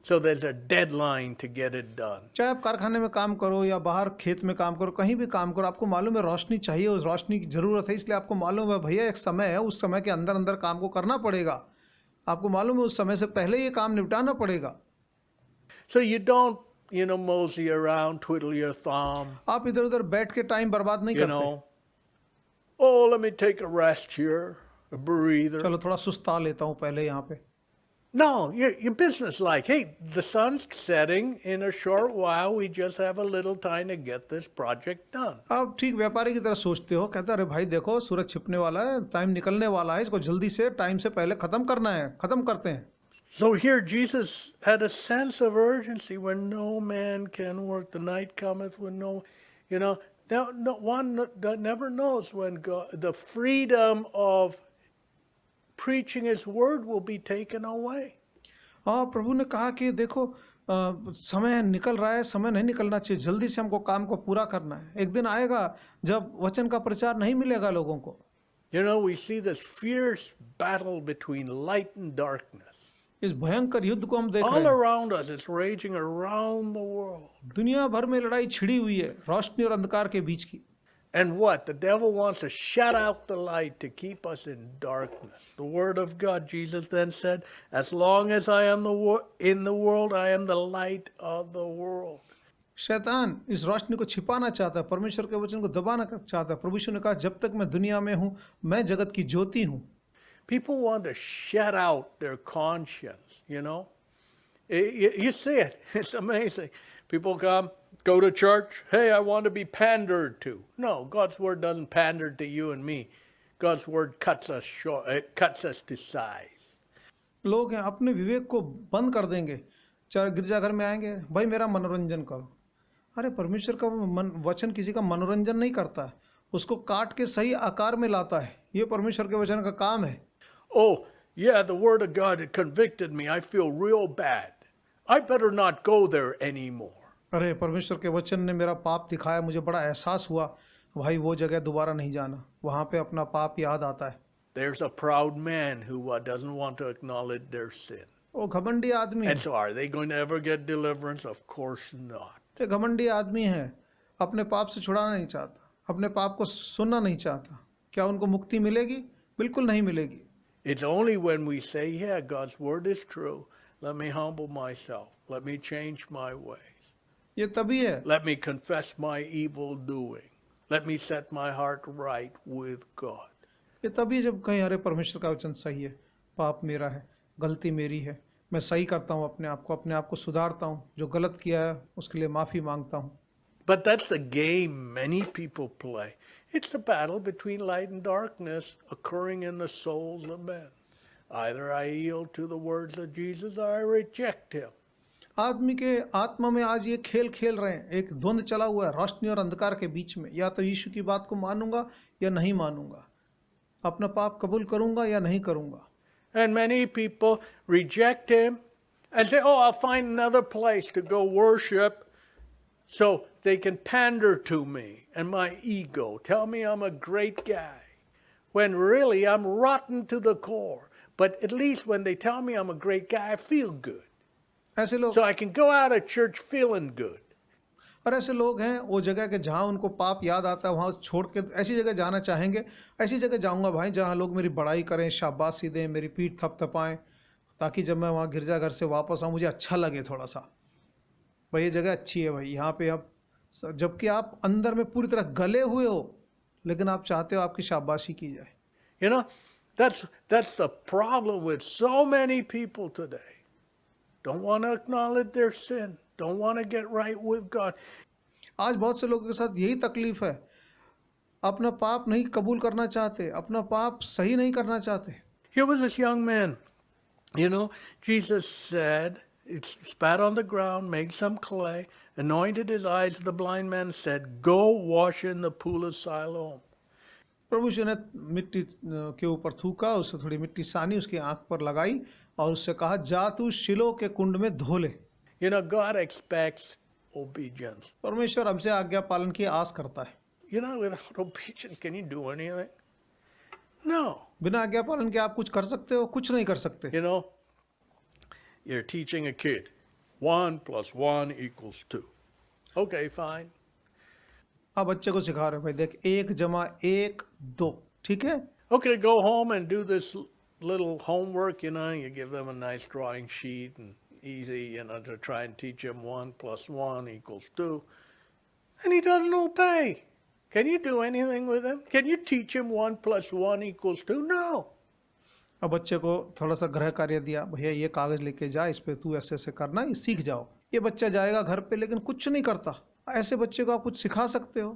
So there's a deadline to get it done. चाहे आप कारखाने में काम करो या बाहर खेत में काम करो, कहीं भी काम करो, आपको मालूम है रोशनी चाहिए, उस रोशनी की ज़रूरत है, इसलिए आपको मालूम है भैया एक समय है, उस समय के अंदर अंदर काम को करना पड़ेगा। आपको मालूम है उस समय से पहले ये काम निपटाना पड़ेगा। So you don't, mosey around, twiddle your thumb, आप इधर उधर बैठ के टाइम बर्बाद नहीं you करते। know. Oh, let me take a rest here, a breather. चलो थोड़ा सुस्ता लेता हूँ पहले यहाँ पे। No, you're business-like. Hey, the sun's setting in a short while. We just have a little time to get this project done. आप ठीक व्यापारी की तरह सोचते हो, कहता अरे भाई देखो सूरज छिपने वाला है, टाइम निकलने वाला है, इसको जल्दी से टाइम से पहले खत्म करना है, खत्म करते हैं। So here Jesus had a sense of urgency when no man can work. The night cometh when one never knows when God, the freedom of preaching His word will be taken away. हाँ, प्रभु ने कहा कि देखो समय निकल रहा है, समय नहीं निकलना चाहिए, जल्दी से हमको काम को पूरा करना है। एक दिन आएगा जब वचन का प्रचार नहीं मिलेगा लोगों को। We see this fierce battle between light and darkness. इस भयंकर युद्ध को हम देख रहे All हैं। around us, it's raging around the world. दुनिया भर में लड़ाई छिड़ी हुई है रोशनी और अंधकार के बीच की। And what? The devil wants to shut out the light to keep us in darkness. The word of God, Jesus then said, as long as I am in the world, I am the light of the world. शैतान इस रोशनी को छिपाना चाहता है, परमेश्वर के वचन को दबाना चाहता है। प्रभु यीशु ने कहा जब तक मैं दुनिया में हूँ, मैं जगत की ज्योति हूँ। People want to shut out their conscience, You see it. It's amazing. People go to church. Hey, I want to be pandered to. No, God's word doesn't pander to you and me. God's word cuts us short. It cuts us to size. लोग हैं अपने विवेक को बंद कर देंगे, चाहे गिरजाघर में आएंगे, भाई मेरा मनोरंजन करो। अरे परमेश्वर का वचन किसी का मनोरंजन नहीं करता है, उसको काट के सही आकार में लाता है। ये परमेश्वर के वचन का काम है। Oh, yeah, the word of God had convicted me. I feel real bad. I better not go there anymore. अरे परमेश्वर के वचन ने मेरा पाप दिखाया, मुझे बड़ा एहसास हुआ, भाई वो जगह दोबारा नहीं जाना, वहाँ पे अपना पाप याद आता है। There's a proud man who doesn't want to acknowledge their sin. वो घमंडी आदमी है। And so are they going to ever get deliverance? Of course not. ये घमंडी आदमी है, अपने पाप से छुड़ाना नहीं चाहता, अपने पाप को सुनना नहीं चाहता। क्या उनको मुक्ति मिलेगी? बिल्कुल नहीं मिलेगी। It's only when we say, yeah, God's word is true. Let me humble myself. Let me change my ways. ये तभी है। Let me confess my evil doing. Let me set my heart right with God. ये तभी जब कहीं अरे परमेश्वर का वचन सही है, पाप मेरा है, गलती मेरी है, मैं सही करता हूँ अपने आप को सुधारता हूँ, जो गलत किया है उसके लिए माफ़ी मांगता हूँ। But that's the game many people play. It's a battle between light and darkness occurring in the souls of men. Either I yield to the words of Jesus or I reject him. आदमी के आत्मा में आज ये खेल खेल रहे हैं, एक द्वंद्व चला हुआ है रोशनी और अंधकार के बीच में। या तो यीशु की बात को मानूंगा या नहीं मानूंगा, अपना पाप कबूल करूंगा या नहीं करूंगा। And many people reject him and say, oh, I'll find another place to go worship so they can pander to me and my ego, tell me I'm a great guy, when really I'm rotten to the core. But at least when they tell me I'm a great guy, I feel good. ऐसे लोग So I can go out of church feeling good. और ऐसे लोग हैं वो जगह के जहाँ उनको पाप याद आता है वहाँ छोड़ के ऐसी जगह जाना चाहेंगे, ऐसी जगह जाऊँगा भाई जहाँ लोग मेरी बड़ाई करें, शाबाशी दें, मेरी पीठ थपथपाएं, ताकि जब मैं वहाँ गिरजाघर से वापस आऊँ मुझे अच्छा लगे थोड़ा सा, भाई ये जगह अच्छी है भाई यहाँ पे। अब जबकि आप अंदर में पूरी तरह गले हुए हो, लेकिन आप चाहते हो आपकी शाबाशी की जाए। You know, that's the problem with so many people today. Don't want to acknowledge their sin. Don't want to get right with God. आज बहुत से लोगों के साथ यही तकलीफ है, अपना पाप नहीं कबूल करना चाहते, अपना पाप सही नहीं करना चाहते। Here was this young man. Jesus said, spat on the ground, made some clay, anointed his eyes. The blind man said, go wash in the pool of Siloam. प्रभु जी ने मिट्टी के ऊपर थूका, उससे थोड़ी मिट्टी सानी उसकी आंख पर लगाई और उससे कहा जा तू शिलो के कुंड में धो ले। God expects obedience. परमेश्वर हमसे आज्ञा पालन की आस करता है। without obedience, can you do anything? No. बिना आज्ञा पालन के आप कुछ कर सकते हो? कुछ नहीं कर सकते. You're teaching a kid 1 + 1 = 2. Okay, fine. आप बच्चे को सिखा रहे हो भाई देख 1 + 1 2 ठीक है. Okay, go home and do this little homework, you give them a nice drawing sheet and easy, to try and teach him 1 + 1 = 2. And he doesn't obey. Can you do anything with him? Can you teach him 1 + 1 = 2? No. अब बच्चे को थोड़ा सा गृह कार्य दिया, भैया ये कागज लेके जा, इस पे तू ऐसे ऐसे करना, ये सीख जाओ. ये बच्चा जाएगा घर पे लेकिन कुछ नहीं करता. ऐसे बच्चे को आप कुछ सिखा सकते हो?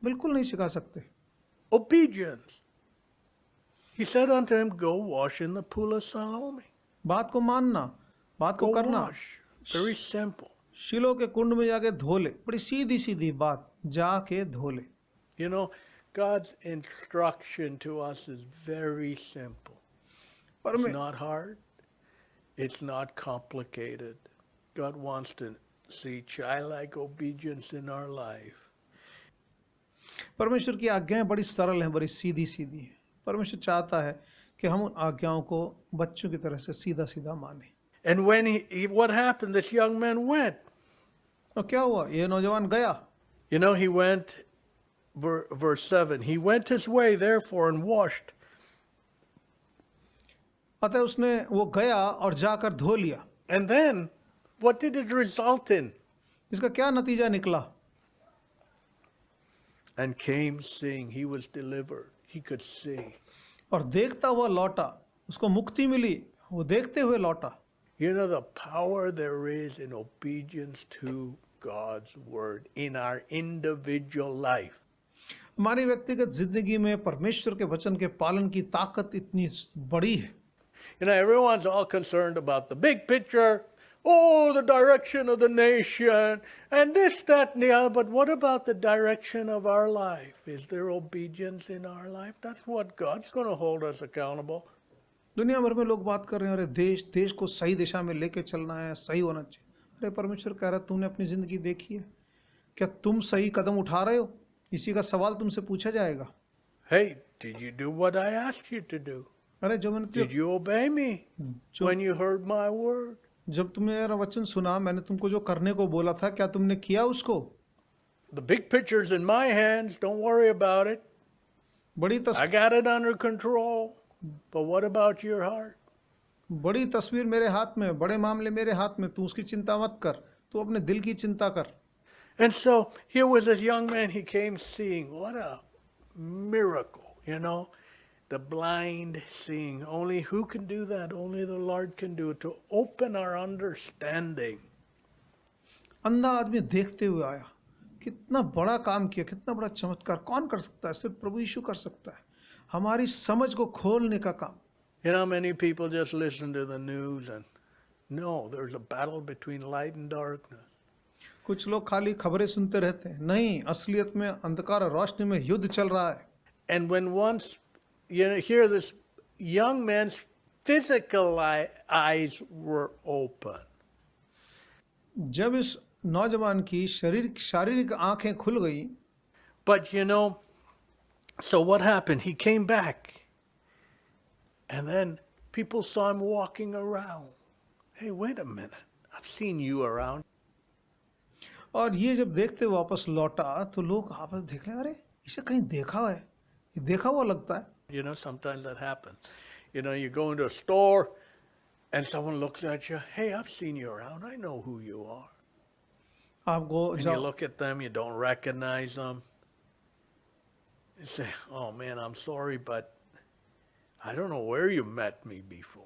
बिल्कुल नहीं सिखा सकते. Obedience. He said unto him, Go wash in the pool of Siloam. बात को मानना, बात को Go करना. wash. Very simple. शिलो के कुंड में जाके धो ले. बड़ी सीधी सीधी बात, जाके धो ले. God's instruction to us is very simple. It's not hard. It's not complicated. God wants to see childlike obedience in our life. परमेश्वर की आज्ञाएं बड़ी सरल हैं, बड़ी सीधी सीधी हैं. परमेश्वर चाहता है कि हम उन आज्ञाओं को बच्चों की तरह से सीधा सीधा माने. And when what happened? This young man went. और क्या हुआ? ये नौजवान गया. He went, verse 7, he went his way therefore and washed. अतः उसने वो गया और जाकर धो लिया. And then, what did it result in? इसका क्या नतीजा निकला? And came seeing, he was delivered. He could see. और देखता हुआ लौटा, उसको मुक्ति मिली, वो देखते हुए लौटा. The power there is in obedience to God's word in our individual life. हमारी व्यक्तिगत जिंदगी में परमेश्वर के वचन के पालन की ताकत इतनी बड़ी है. Everyone's all concerned about the big picture. Oh, the direction of the nation and this, that, and the other. But what about the direction of our life? Is there obedience in our life? That's what God's going to hold us accountable. दुनिया भर में लोग बात कर रहे हैं, अरे देश को सही दिशा में लेके चलना है, सही होना चाहिए. अरे परमेश्वर कह रहा है, तुमने अपनी जिंदगी देखी है? क्या तुम सही कदम उठा रहे हो? इसी का सवाल तुमसे पूछा जाएगा. Hey, did you do what I asked you to do? अरे जो मैंने Did you obey me when you heard my word? जब तुमने मेरा वचन सुना, मैंने तुमको जो करने को बोला था, क्या तुमने किया उसको? The big picture's in my hands. Don't worry about it. I got it under control. But what about your heart? बड़ी तस्वीर मेरे हाथ में, बड़े मामले मेरे हाथ में, तू उसकी चिंता मत कर, तू अपने दिल की चिंता कर. And so here was this young man, he came seeing. What a miracle, The blind seeing. Only who can do that? Only the Lord can do it, to open our understanding. अंधा आदमी देखते हुए आया. कितना बड़ा काम किया, कितना बड़ा चमत्कार. कौन कर सकता है? सिर्फ प्रभु यीशु कर सकता है. हमारी समझ को खोलने का काम. Many people just listen to the news and no, there's a battle between light and darkness. कुछ लोग खाली खबरें सुनते रहते हैं. नहीं, असलियत में अंधकार और रोशनी में युद्ध चल रहा है. And when once here this young man's physical eyes were open. जब इस नौजवान की शारीरिक आंखें खुल गई. But so what happened? He came back. And then people saw him walking around. Hey, wait a minute. I've seen you around. और ये जब देखते वापस लौटा तो लोग आपस देख रहे, अरे इसे कहीं देखा है, ये देखा हुआ लगता है. Sometimes that happens. You go into a store and someone looks at you. Hey, I've seen you around. I know who you are. आपको And you look at them, you don't recognize them. You say, oh man, I'm sorry, but I don't know where you met me before.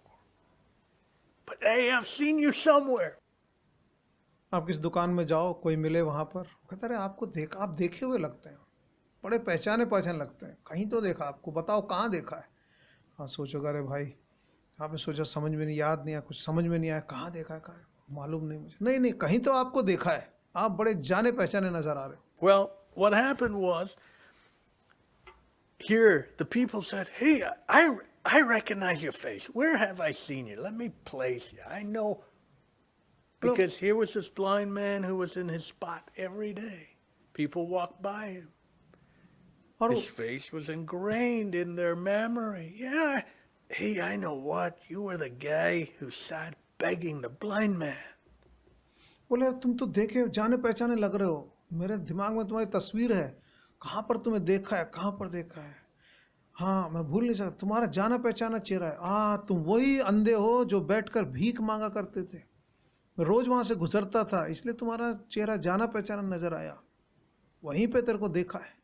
But hey, I've seen you somewhere. आप किस दुकान में जाओ, कोई मिले वहां पर, कहता है आप देखे हुए लगते हैं, बड़े पहचान लगते हैं, कहीं तो देखा आपको, बताओ कहाँ देखा है. हाँ, सोचोगे अरे भाई, आपने सोचा समझ में नहीं, याद नहीं आया, कुछ समझ में नहीं आया, कहाँ देखा है, कहाँ मालूम नहीं मुझे. नहीं, कहीं तो आपको देखा है, आप बड़े जाने पहचाने नजर आ रहे हो. Well, what happened was, here the people said, hey, I recognize your face. Where have I seen you? Let me place you. I know. Because here was this blind man who was in his spot every day. People walked by him. और His face was ingrained in their memory. Yeah, hey, I know what. You were the guy who sat begging the blind man. बोले यार तुम तो देखे जाने पहचाने लग रहे हो, मेरे दिमाग में तुम्हारी तस्वीर है, कहाँ पर तुम्हें देखा है, कहाँ पर देखा है। हाँ मैं भूल नहीं सकता, तुम्हारा जाना पहचाना चेहरा है। हाँ तुम वही अंधे हो जो बैठकर भीख मांगा करते थे, मैं रोज वहां से गुजरता था, इसलिए तुम्हारा चेहरा जाना पहचाना नजर आया, वहीं पे तेरे को देखा है।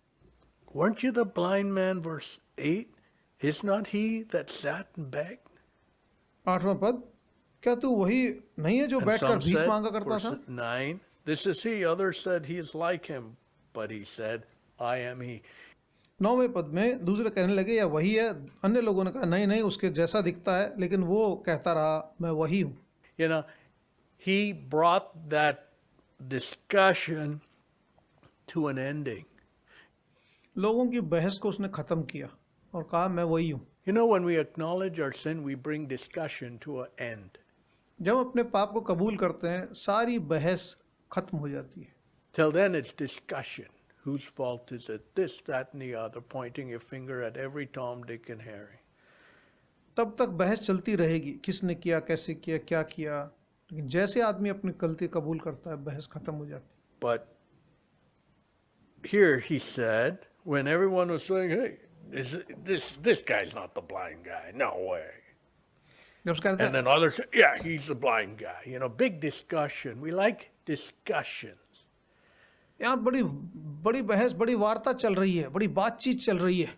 Weren't you the blind man, verse 8? Is not he that sat and begged? 8वां पद, क्या तू वही नहीं है जो And बैठकर some भीख said, मांगा करता verse था? 9, this is he. Others said he is like him, but he said, I am he. 9वें पद में दूसरे कहने लगे या वही है, अन्य लोगों ने कहा नहीं नहीं उसके जैसा दिखता है, लेकिन वो कहता रहा मैं वही हूँ। You know, he brought that discussion to an ending. लोगों की बहस को उसने खत्म किया और कहा मैं वही हूँ। You know, when we acknowledge our sin, we bring discussion to an end. जब हम अपने पाप को कबूल करते हैं, सारी बहस खत्म हो जाती है। Till then, it's discussion. Whose fault is it? This, that, and the other, pointing your finger at every Tom, Dick, and Harry. तब तक बहस चलती रहेगी, किसने किया, कैसे किया, क्या किया, लेकिन जैसे आदमी अपनी गलती कबूल करता है, बहस खत्म हो जाती है। But here he said, when everyone was saying, hey, this guy's not the blind guy, no way. जब उसका कहते And then others said, yeah, he's the blind guy. You know, big discussion. We like discussions. यहाँ बड़ी बड़ी बहस, बड़ी वार्ता चल रही है, बड़ी बातचीत चल रही है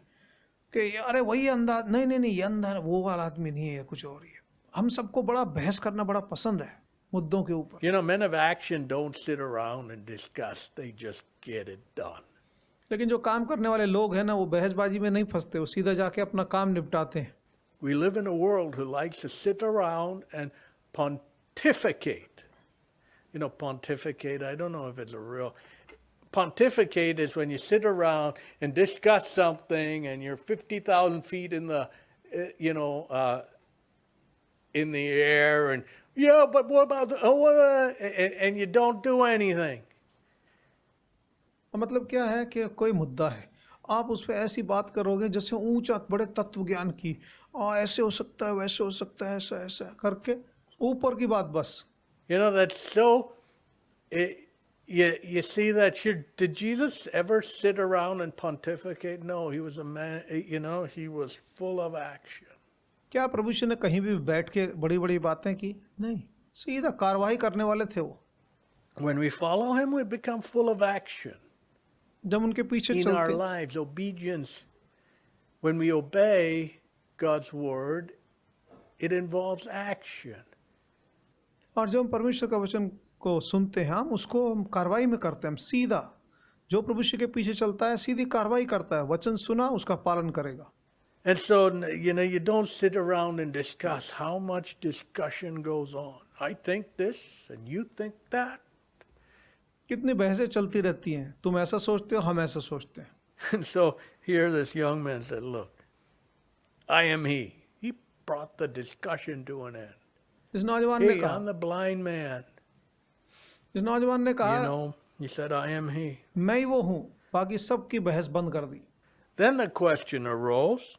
कि अरे वही अंधा, नहीं नहीं नहीं ये अंधा है, वो वाला आदमी नहीं है, कुछ और ही है। हम सबको बड़ा बहस करना बड़ा पसंद है मुद्दों के ऊपर। You know, men of action don't sit around and discuss. They just get it done. लेकिन जो काम करने वाले लोग हैं ना, वो बहसबाजी में नहीं फंसते, वो सीधा जाके अपना काम निपटाते हैं। We live in a world who likes to sit around and pontificate. You know, pontificate, I don't know if it's a real... Pontificate is when you sit around and discuss something and you're 50,000 feet in the, in the air and, yeah, but what about, and you don't do anything. मतलब क्या है कि कोई मुद्दा है, आप उस पर ऐसी बात करोगे जैसे ऊंचा बड़े तत्व ज्ञान की, ऐसे हो सकता है, वैसे हो सकता है, ऐसा ऐसा करके ऊपर की बात बस। You know, that's so... You see that here. Did Jesus ever sit around and pontificate? No, he was a man, you know, he was full of action. क्या प्रभु यीशु ने कहीं भी बैठ के बड़ी बड़ी बातें की? नहीं, सीधा कार्रवाई करने वाले थे वो। When we follow him, we become full of action. जब उनके पीछे In our चलते, lives, obedience. When we obey God's word, it involves action. और जब हम परमेश्वर का वचन को सुनते हैं, हम कार्रवाई में करते हैं, हम सीधा जो प्रभु यीशु के पीछे चलता है सीधी कार्रवाई करता है, वचन सुना उसका पालन करेगा। And so, you know, you don't sit around and discuss. How much discussion goes on? I think this and you think that. कितनी बहसें चलती रहती हैं, तुम ऐसा सोचते हो, हम ऐसा सोचते हैं। And so here this young man said, look, I am he. He brought the discussion to an end. इस नौजवान ने Hey, कहा, I'm the blind man. इस नौजवान ने You कहा know, he said, I am he. मैं ही वो हूँ, बाकी सबकी बहस बंद कर दी। Then the question arose,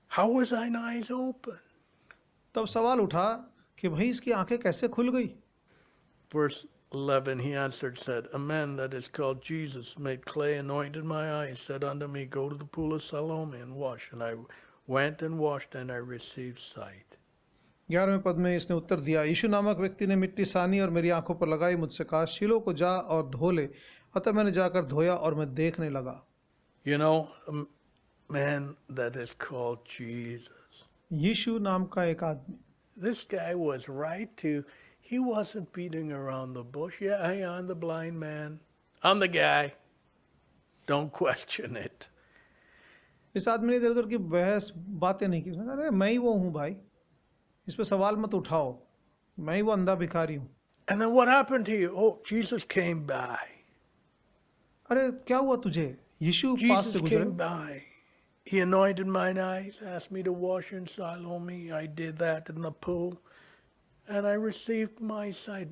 how was thine eyes open? तब सवाल उठा कि भाई इसकी आंखें कैसे खुल गई। Verse 11, he answered, said, a man that is called Jesus made clay, anointed my eyes, said unto me, go to the pool of Siloam and wash. And I went and washed, and I received sight. 11वें पद में इसने उत्तर दिया, यीशु नामक व्यक्ति ने मिट्टी सानी और मेरी आंखों पर लगाई, मुझसे कहा शीलो को जा और धो ले। अतः मैंने जाकर धोया और मैं देखने लगा। You know, a man that is called Jesus. यीशु नाम का एक आदमी, This guy was right to, he wasn't beating around the bush. Yeah, hey, I'm the blind man. I'm the guy. Don't question it. इस आदमी ने इधर उधर की बहस बातें नहीं की, उसने कहा अरे मैं ही वो हूँ भाई, इस पे सवाल मत उठाओ, मैं ही वो अंधा भिखारी हूँ। And then what happened to you? Oh, Jesus came by. अरे क्या हुआ तुझे? यीशु पास से Jesus गुजरे, came by. He anointed mine eyes, asked me to wash in Siloam. I did that in the pool, and I received my sight.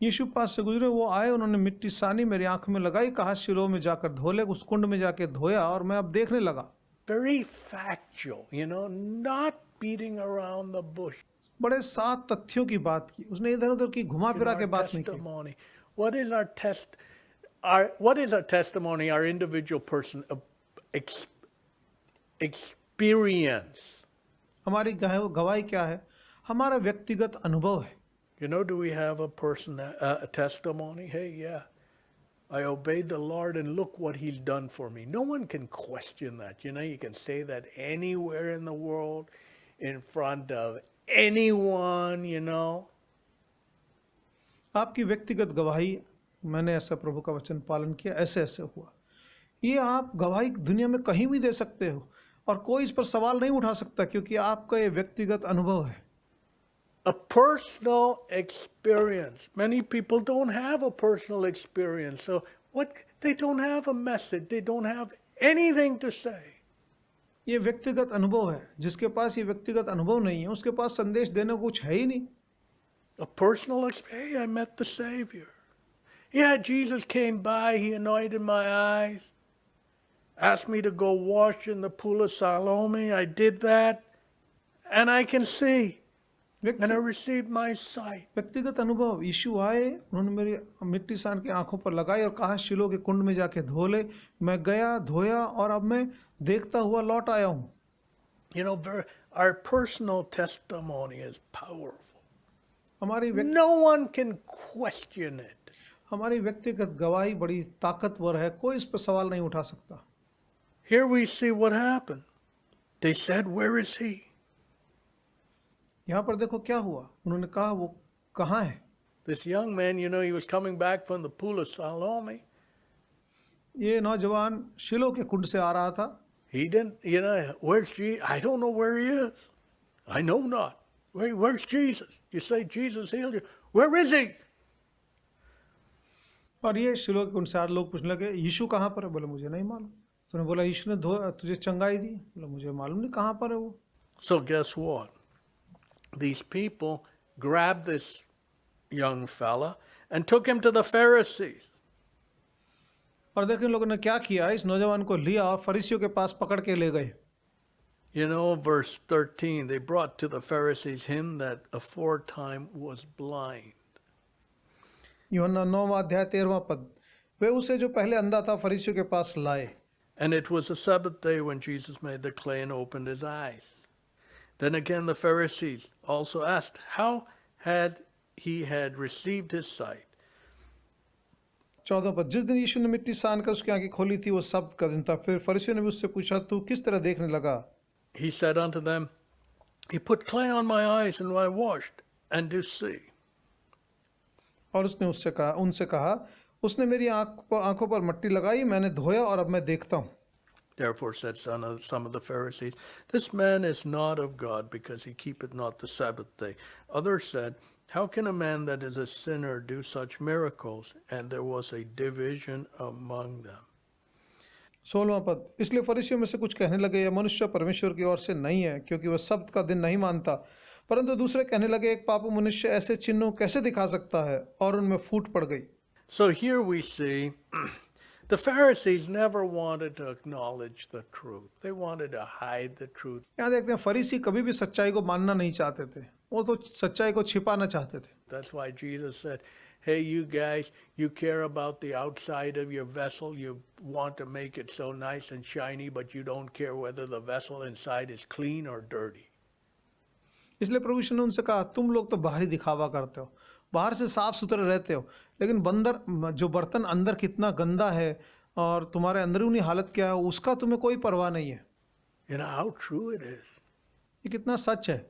यीशु पास से गुजरे, वो आए, उन्होंने मिट्टी सानी मेरी आंखों में लगाई, कहा शिलोह में जाकर धो ले। उस कुंड में जाके धोया और मैं अब देखने लगा। Very factual, not beating around the bush. बड़े सात तथ्यों की बात की, उसने इधर उधर की घुमा फिरा के Our बात नहीं की। testimony. What is our testimony? Our individual person experience. हमारी गवाही क्या है? हमारा व्यक्तिगत अनुभव है। Do we have a testimony? Hey, yeah, I obeyed the Lord and look what He's done for me. No one can question that. You can say that anywhere in the world, in front of anyone, आपकी व्यक्तिगत गवाही, मैंने ऐसा प्रभु का वचन पालन किया, ऐसे ऐसे हुआ, ये आप गवाही दुनिया में कहीं भी दे सकते हो और कोई इस पर सवाल नहीं उठा सकता, क्योंकि आपका ये व्यक्तिगत अनुभव है। A personal experience. Many people don't have a personal experience. So they don't have a message. They don't have anything to say. ये व्यक्तिगत अनुभव है। जिसके पास ये व्यक्तिगत अनुभव नहीं है, उसके पास संदेश देने को कुछ है ही नहीं। A personal experience. Hey, I met the Savior. Yeah, Jesus came by. He anointed my eyes. Asked me to go wash in the pool of Siloam. I did that. And I can see. And I received my sight. व्यक्तिगत अनुभव, यीशु आए, उन्होंने मेरी मिट्टी सान की आंखों पर लगाई और कहा शिलोह के कुंड में जाके धो ले। मैं गया, धोया और अब मैं देखता हुआ लौट आया हूँ। Our personal testimony is powerful. No one can question it. हमारी व्यक्तिगत गवाही बड़ी ताकतवर है, कोई इस पर सवाल नहीं उठा सकता। Here we see what happened. They said, "Where is he?" यहाँ पर देखो क्या हुआ, उन्होंने कहा वो कहाँ है? This young man, he was coming back from the pool of Siloam. ये नौजवान शिलोह के कुंड से आ रहा था। He didn't, where's Jesus? I don't know where he is. I know not. Where's Jesus? You say Jesus healed you. Where is he? और ये Shiloh के कुंड से आ रहे लोग पूछने लगे, यीशु कहाँ पर है? बोले मुझे नहीं मालूम। तूने बोला यीशु ने तुझे चंगाई दी? बोला मुझे मालूम नहीं कहाँ पर है वो। So guess what? These people grabbed this young fella and took him to the Pharisees. और देखिए लोगों ने क्या किया, इस नौजवान को लिया और फरीसियों के पास पकड़ के ले गए। Verse 13, they brought to the Pharisees him that aforetime was blind. यूहन्ना 9वां अध्याय 13वां पद, वे उसे जो पहले अंधा था फरीसियों के पास लाए। And it was the Sabbath day when Jesus made the clay and opened his eyes. Then again the Pharisees also asked how he had received his sight. 14 पद, जिस दिन यीशु ने मिट्टी सान कर उसकी आंखें खोली थी, वो सब्त का दिन था। फिर फरीसियों ने भी उससे पूछा, तू किस तरह देखने लगा? He said unto them, He put clay on my eyes and I washed and do see. और उसने उनसे कहा, उसने मेरी आंखों पर मट्टी लगाई, मैंने धोया और अब मैं देखता हूँ। Therefore said some of the Pharisees, This man is not of God, because he keepeth not the Sabbath day. Others said, How can a man that is a sinner do such miracles? And there was a division among them. 16वां पद, इसलिए फरीसियों में से कुछ कहने लगे, यह मनुष्य परमेश्वर की ओर से नहीं है, क्योंकि वह सब्त का दिन नहीं मानता। परंतु दूसरे कहने लगे, एक पापी मनुष्य ऐसे चिन्हों कैसे दिखा सकता है? और उनमें फूट पड़ गई। So here we see the Pharisees never wanted to acknowledge the truth. They wanted to hide the truth. यहाँ देखते हैं फरीसी कभी भी सच्चाई को मानना नहीं चाहते थे, वो तो सच्चाई को छिपाना चाहते थे। That's why Jesus said, Hey, you guys, you care about the outside of your vessel. You want to make it so nice and shiny, but you don't care whether the vessel inside is clean or dirty. इसलिए प्रभु यीशु ने उनसे कहा, तुम लोग तो बाहरी दिखावा करते हो, बाहर से साफ सुथरे रहते हो, लेकिन जो बर्तन अंदर कितना गंदा है और तुम्हारे अंदरूनी हालत क्या है, उसका तुम्हें कोई परवाह नहीं है। You know how true it is. ये कितना सच है।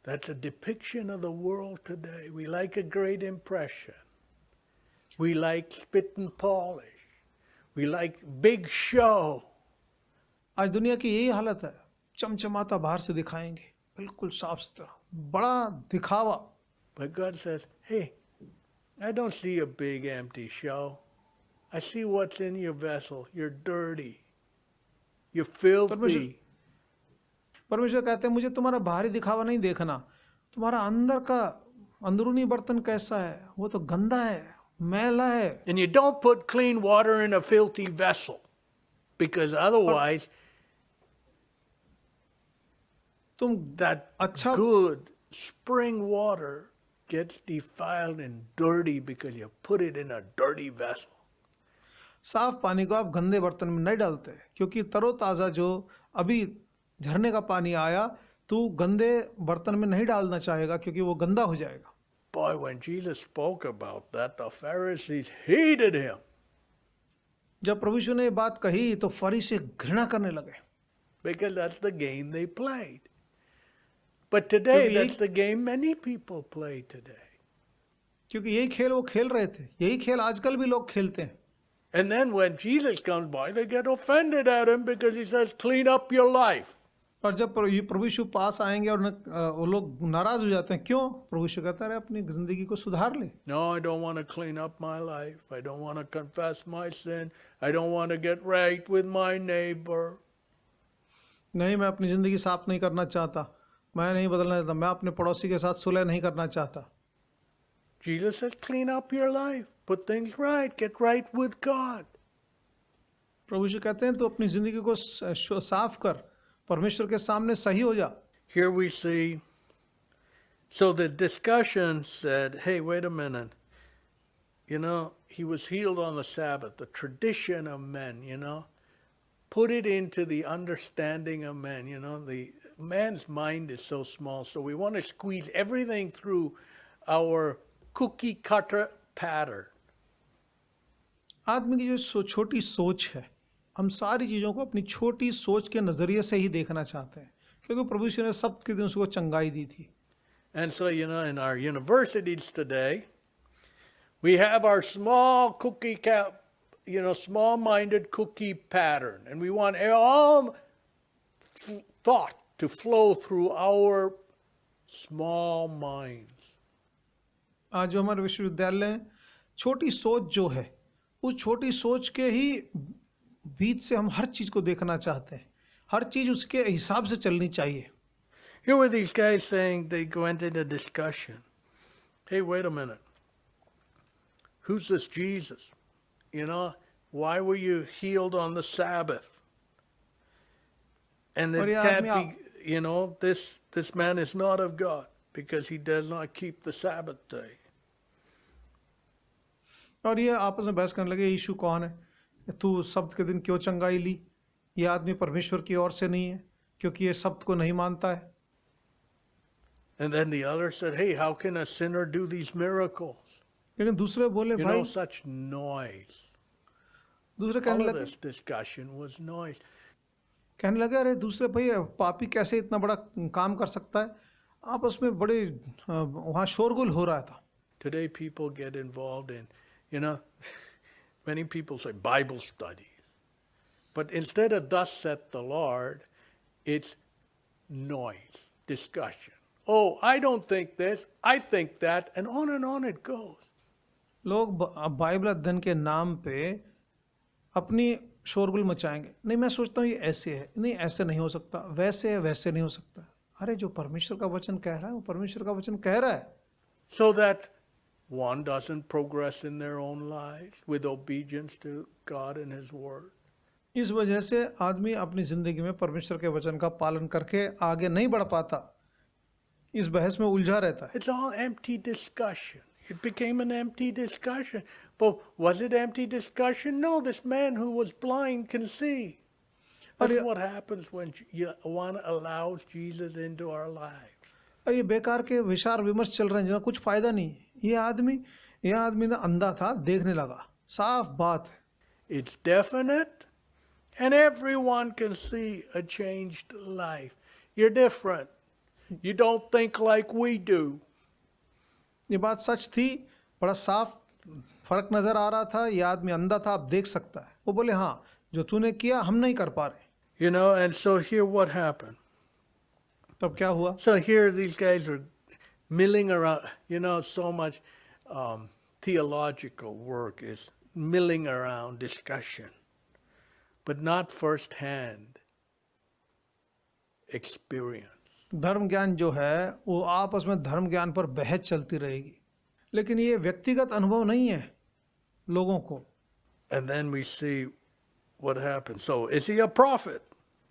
That's a depiction of the world today. We like a great impression. We like spit and polish. We like big show. आज दुनिया की यही हालत है, चमचमाता बाहर से दिखाएंगे, बिल्कुल साफ सुथरा, बड़ा दिखावा। But God says, hey, I don't see a big empty show. I see what's in your vessel. You're dirty. You're filthy. परमेश्वर कहते हैं, मुझे तुम्हारा बाहरी दिखावा नहीं देखना, तुम्हारा अंदर का अंदरूनी बर्तन कैसा है, वो तो गंदा है, मैला है। And you don't put clean water in a filthy vessel, because otherwise तुम that अच्छा good spring water gets defiled and dirty because you put it in a dirty vessel. साफ पानी को आप गंदे बर्तन में नहीं डालते, क्योंकि तरोताज़ा जो अभी झरने का पानी आया तू गंदे बर्तन में नहीं डालना चाहेगा, क्योंकि वो गंदा हो जाएगा। Boy, when Jesus spoke about that, the Pharisees hated him. जब प्रभु यीशु ने ये बात कही तो फरीसी घृणा करने लगे, Because that's the game they played. But today, क्योंकि that's the game many people play today. क्योंकि यही खेल वो खेल रहे थे, यही खेल आजकल भी लोग खेलते हैं। And then when Jesus comes by, they get offended at him because he says, clean up your life. और जब प्रभु यीशु पास आएंगे और वो लोग नाराज हो जाते हैं, क्यों? प्रभु यीशु कहता है अपनी जिंदगी को सुधार ले। No, I don't want to clean up my life. I don't want to confess my sin. I don't want to get right with my neighbor. नहीं, मैं अपनी जिंदगी साफ नहीं करना चाहता, मैं नहीं बदलना चाहता, मैं अपने पड़ोसी के साथ सुलह नहीं करना चाहता। Jesus says, clean up your life. Put things right. Get right with God. प्रभु यीशु कहते हैं तो अपनी जिंदगी को साफ कर, परमेश्वर के सामने सही हो जा। Here we see, so the discussion said, hey, wait a minute. You know, he was healed on the Sabbath. The tradition of men, you know, put it into the understanding of men. You know, the man's mind is so small, so we want to squeeze everything through our cookie cutter pattern. आदमी की जो छोटी सोच है, हम सारी चीज़ों को अपनी छोटी सोच के नज़रिए से ही देखना चाहते हैं, क्योंकि प्रभु यीशु ने सब के दिन उसको चंगाई दी थी। And so, you know, in our universities today, we have our small cookie cap, you know, small-minded cookie pattern, and we want all thought to flow through our small minds. आज जो हमारे विश्वविद्यालय हैं, छोटी सोच जो है, उस छोटी सोच के ही बीच से हम हर चीज़ को देखना चाहते हैं, हर चीज़ उसके हिसाब से चलनी चाहिए। Here were these guys saying, they went into discussion. Hey, wait a minute. Who's this Jesus? You know, why were you healed on the Sabbath? And it can't be, you know, this man is not of God because he does not keep the Sabbath day. और ये आपस में बहस करने लगे, यीशु कौन है, तू शब्द के दिन क्यों चंगाई ली, ये आदमी परमेश्वर की ओर से नहीं है क्योंकि ये शब्द को नहीं मानता है। And then the other said, hey, how can a sinner do these miracles? लेकिन दूसरे बोले, You भाई, know, such noise. दूसरे All कहने of लगे, this discussion was noise. अरे दूसरे भाई पापी कैसे इतना बड़ा काम कर सकता है, आपस में बड़े वहाँ शोरगुल हो रहा था। Today people get involved in, you know, many people say Bible studies. But instead of thus saith the Lord, it's noise, discussion. Oh, I don't think this, I think that, and on it goes. लोग Bible अध्ययन के नाम पे अपनी शोरगुल मचाएंगे, नहीं मैं सोचता हूँ ये ऐसे है, नहीं ऐसे नहीं हो सकता, वैसे है वैसे नहीं हो सकता। अरे जो परमेश्वर का वचन कह रहा है वो परमेश्वर का वचन कह रहा है। So that one doesn't progress in their own lives with obedience to God and His Word. इस वजह से आदमी अपनी जिंदगी में परमेश्वर के वचन का पालन करके आगे नहीं बढ़ पाता, इस बहस में उलझा रहता है। It's all empty discussion. It became an empty discussion. But was it empty discussion? No, this man who was blind can see. That's what happens when one allows Jesus into our lives. ये बेकार के विचार विमर्श चल रहे हैं जिनका कुछ फायदा नहीं। ये आदमी ना अंधा था, देखने लगा, साफ बात है। It's definite, and everyone can see a changed life. You're different. You don't think like we do. ये बात सच थी, बड़ा साफ फर्क नजर आ रहा था। ये आदमी अंधा था, अब देख सकता है। वो बोले हाँ, जो तूने किया हम नहीं कर पा रहे। You know, and so here what happened? तब क्या हुआ? So here these guys are milling around, you know, so much theological work is milling around discussion, but not first-hand experience. धर्म ज्ञान जो है वो आपस में धर्म ज्ञान पर बहस चलती रहेगी, लेकिन ये व्यक्तिगत अनुभव नहीं है लोगों को। And then we see what happened. So, is he a prophet?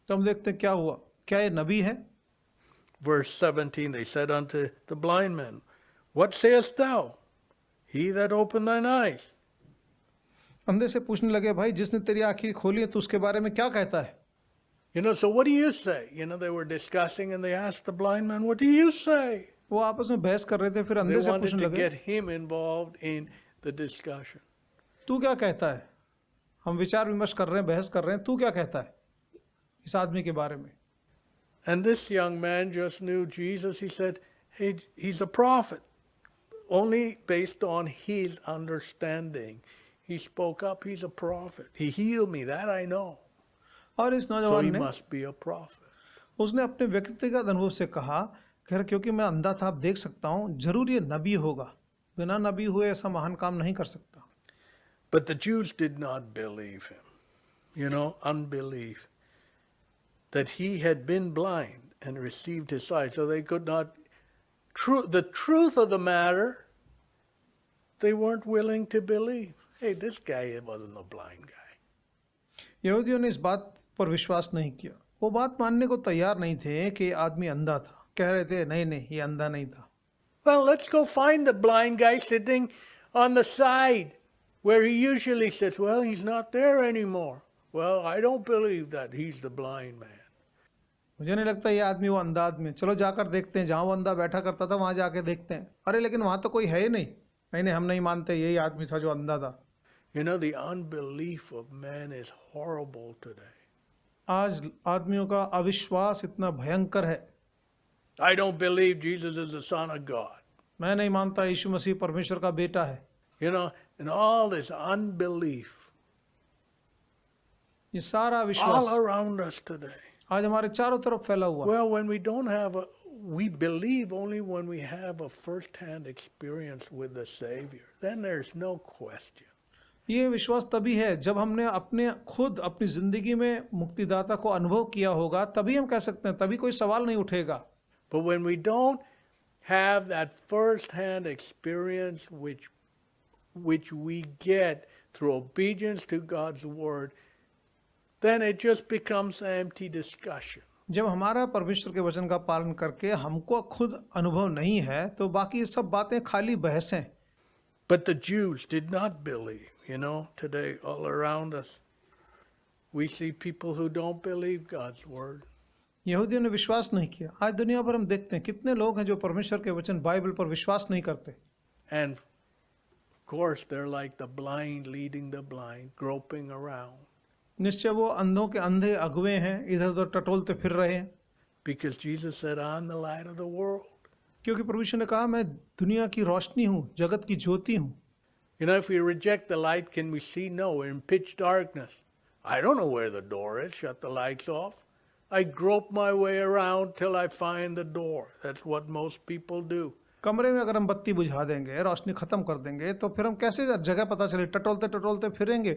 तो हम देखते हैं क्या हुआ, क्या ये नबी है? Verse 17, they said unto the blind man, What sayest thou? He that opened thine eyes. अंधे से पूछने लगे, भाई जिसने तेरी आंखें खोली है, तू उसके बारे में क्या कहता है? So what do you say? They were discussing and they asked the blind man, What do you say? वो आपस में बहस कर रहे थे, फिर They अंधे से wanted पूछने to लगे, get him involved in the discussion. तू क्या कहता है? हम विचार विमर्श कर रहे हैं, बहस कर रहे हैं, तू क्या कहता है इस आदमी के बारे में? And this young man just knew Jesus. He said, Hey, he's a prophet. Only based on his understanding. He spoke up, he's a prophet. He healed me, that I know. और इस So नौजवान he ने must be a prophet. उसने अपने व्यक्तिगत अनुभव से कहा, खैर क्योंकि मैं अंधा था, अब देख सकता हूँ, जरूर ये नबी होगा, बिना नबी हुए ऐसा महान काम नहीं कर सकता। But the Jews did not believe him. Unbelief. That he had been blind and received his sight. So they could not, the truth of the matter, they weren't willing to believe. Hey, this guy wasn't a blind guy. यहूदियों ने इस बात पर विश्वास नहीं किया, वो बात मानने को तैयार नहीं थे कि ये आदमी अंधा था। कह रहे थे नहीं नहीं, ये अंधा नहीं था। Well, let's go find the blind guy sitting on the side where he usually sits. Well, he's not there anymore. Well, I don't believe that he's the blind man. मुझे नहीं लगता ये आदमी वो अंधा आदमी, चलो जाकर देखते हैं, जहाँ वो अंधा बैठा करता था वहाँ जाके देखते हैं। अरे लेकिन वहाँ तो कोई है ही नहीं। नहीं नहीं, हम नहीं मानते यही आदमी था जो अंधा था। The unbelief of man is horrible today. आज आदमियों का अविश्वास इतना भयंकर है। I don't believe Jesus is the Son of God. मैं नहीं मानता यीशु मसीह परमेश्वर का बेटा है। And all this unbelief ये सारा all विश्वास around us today. आज हमारे चारों तरफ फैला हुआ है। Well, when we don't have we believe only when we have a first-hand experience with the Savior. Then there's no question. ये विश्वास तभी है जब हमने अपनी जिंदगी में मुक्तिदाता को अनुभव किया होगा, तभी हम कह सकते हैं, तभी कोई सवाल नहीं उठेगा। But when we don't have that first-hand experience which we get through obedience to God's word, then it just becomes empty discussion. जब हमारा परमेश्वर के वचन का पालन करके हमको खुद अनुभव नहीं है, तो बाकी सब बातें खाली बहस हैं। But the Jews did not believe. Today all around us, we see people who don't believe God's word. यहूदियों ने विश्वास नहीं किया। आज दुनिया भर हम देखते हैं कितने लोग हैं जो परमेश्वर के वचन बाइबल पर विश्वास नहीं करते। And of course, they're like the blind leading the blind, groping around. निश्चय वो अंधों के अंधे अगुवे हैं, इधर उधर टटोलते फिर रहे हैं। Because Jesus said, I'm the light of the world. क्योंकि परमेश्वर ने कहा, मैं दुनिया की रोशनी हूँ, जगत की ज्योति हूँ। If we reject the light, can we see? No, we're in pitch darkness. I don't know where the door is. Shut the lights off. I grope my way around till I find the door. That's what most people do. कमरे में अगर हम बत्ती बुझा देंगे, रोशनी खत्म कर देंगे, तो फिर हम कैसे जगह पता चले? टटोलते टटोलते फिरेंगे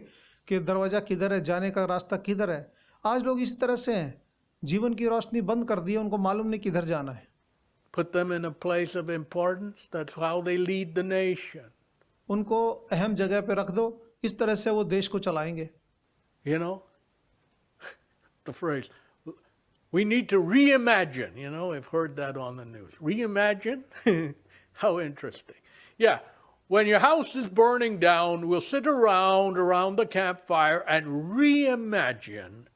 कि दरवाजा किधर है, जाने का रास्ता किधर है। आज लोग इसी तरह से हैं, जीवन की रोशनी बंद कर दी है, उनको मालूम नहीं किधर जाना है। Put them in a place of importance. That's how they lead the nation. उनको अहम जगह पे रख दो, इस तरह से वो देश को चलाएंगे। The phrase, we need to reimagine. I've heard that on the news. Reimagine? How interesting. Yeah, when your house is burning down, we'll sit around the campfire and reimagine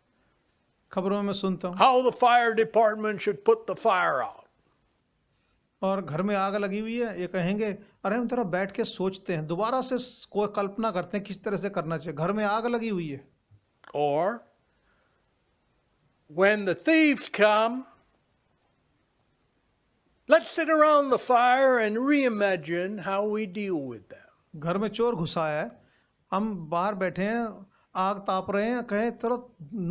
खबरों में सुनता हूँ how the fire department should put the fire out. और घर में आग लगी हुई है, ये कहेंगे, अरे हम थोड़ा बैठ के सोचते हैं, दोबारा से कोई कल्पना करते हैं किस तरह से करना चाहिए, घर में आग लगी हुई है। Or when the thieves come, let's sit around the fire and reimagine how we deal with them. घर में चोर घुसा है, हम बाहर बैठे हैं, आग ताप रहे हैं, कहे चलो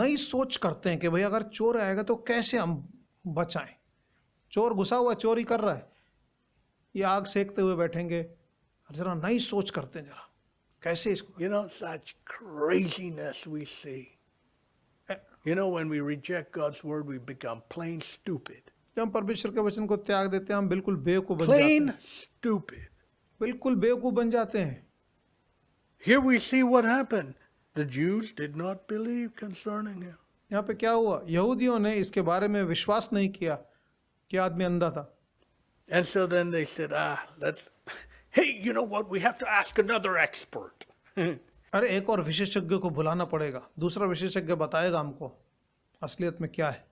नई सोच करते हैं कि भाई अगर चोर आएगा तो कैसे हम बचाएं। चोर घुसा हुआ चोरी कर रहा है, ये आग सेकते हुए बैठेंगे, जरा नई सोच करते हैं, जरा कैसे इसको। Such craziness we see. When we reject God's word, we become plain stupid. जब हम परमेश्वर के वचन को त्याग देते हैं हम बिल्कुल बेवकूफ बन जाते plain हैं, stupid. बिल्कुल बेवकूफ बन जाते हैं। Here we see what happened. The Jews did not believe concerning him. यहाँ पे क्या हुआ, यहूदियों ने इसके बारे में विश्वास नहीं किया कि आदमी अंधा था। And so then they said, hey, you know what? We have to ask another expert. अरे एक और विशेषज्ञ को बुलाना पड़ेगा, दूसरा विशेषज्ञ बताएगा हमको असलियत में क्या है।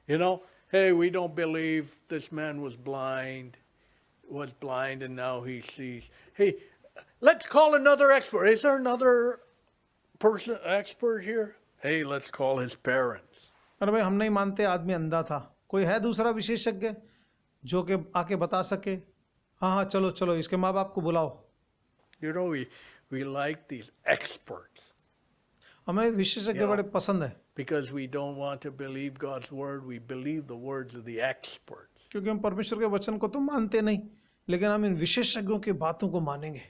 You know, hey, we don't believe this man was blind and now he sees. Hey, let's call another expert. Is there another person expert here? Hey, let's call his parents. अरे भाई हम नहीं मानते आदमी अंधा था, कोई है दूसरा विशेषज्ञ जो कि आके बता सके? हाँ हाँ चलो चलो इसके माँ बाप को बुलाओ। You know, we like these experts हमें विशेषज्ञ बड़े पसंद है, because we don't want to believe God's word. We believe the words of the experts. क्योंकि हम परमेश्वर के वचन को तो मानते नहीं, लेकिन हम इन विशेषज्ञों की बातों को मानेंगे।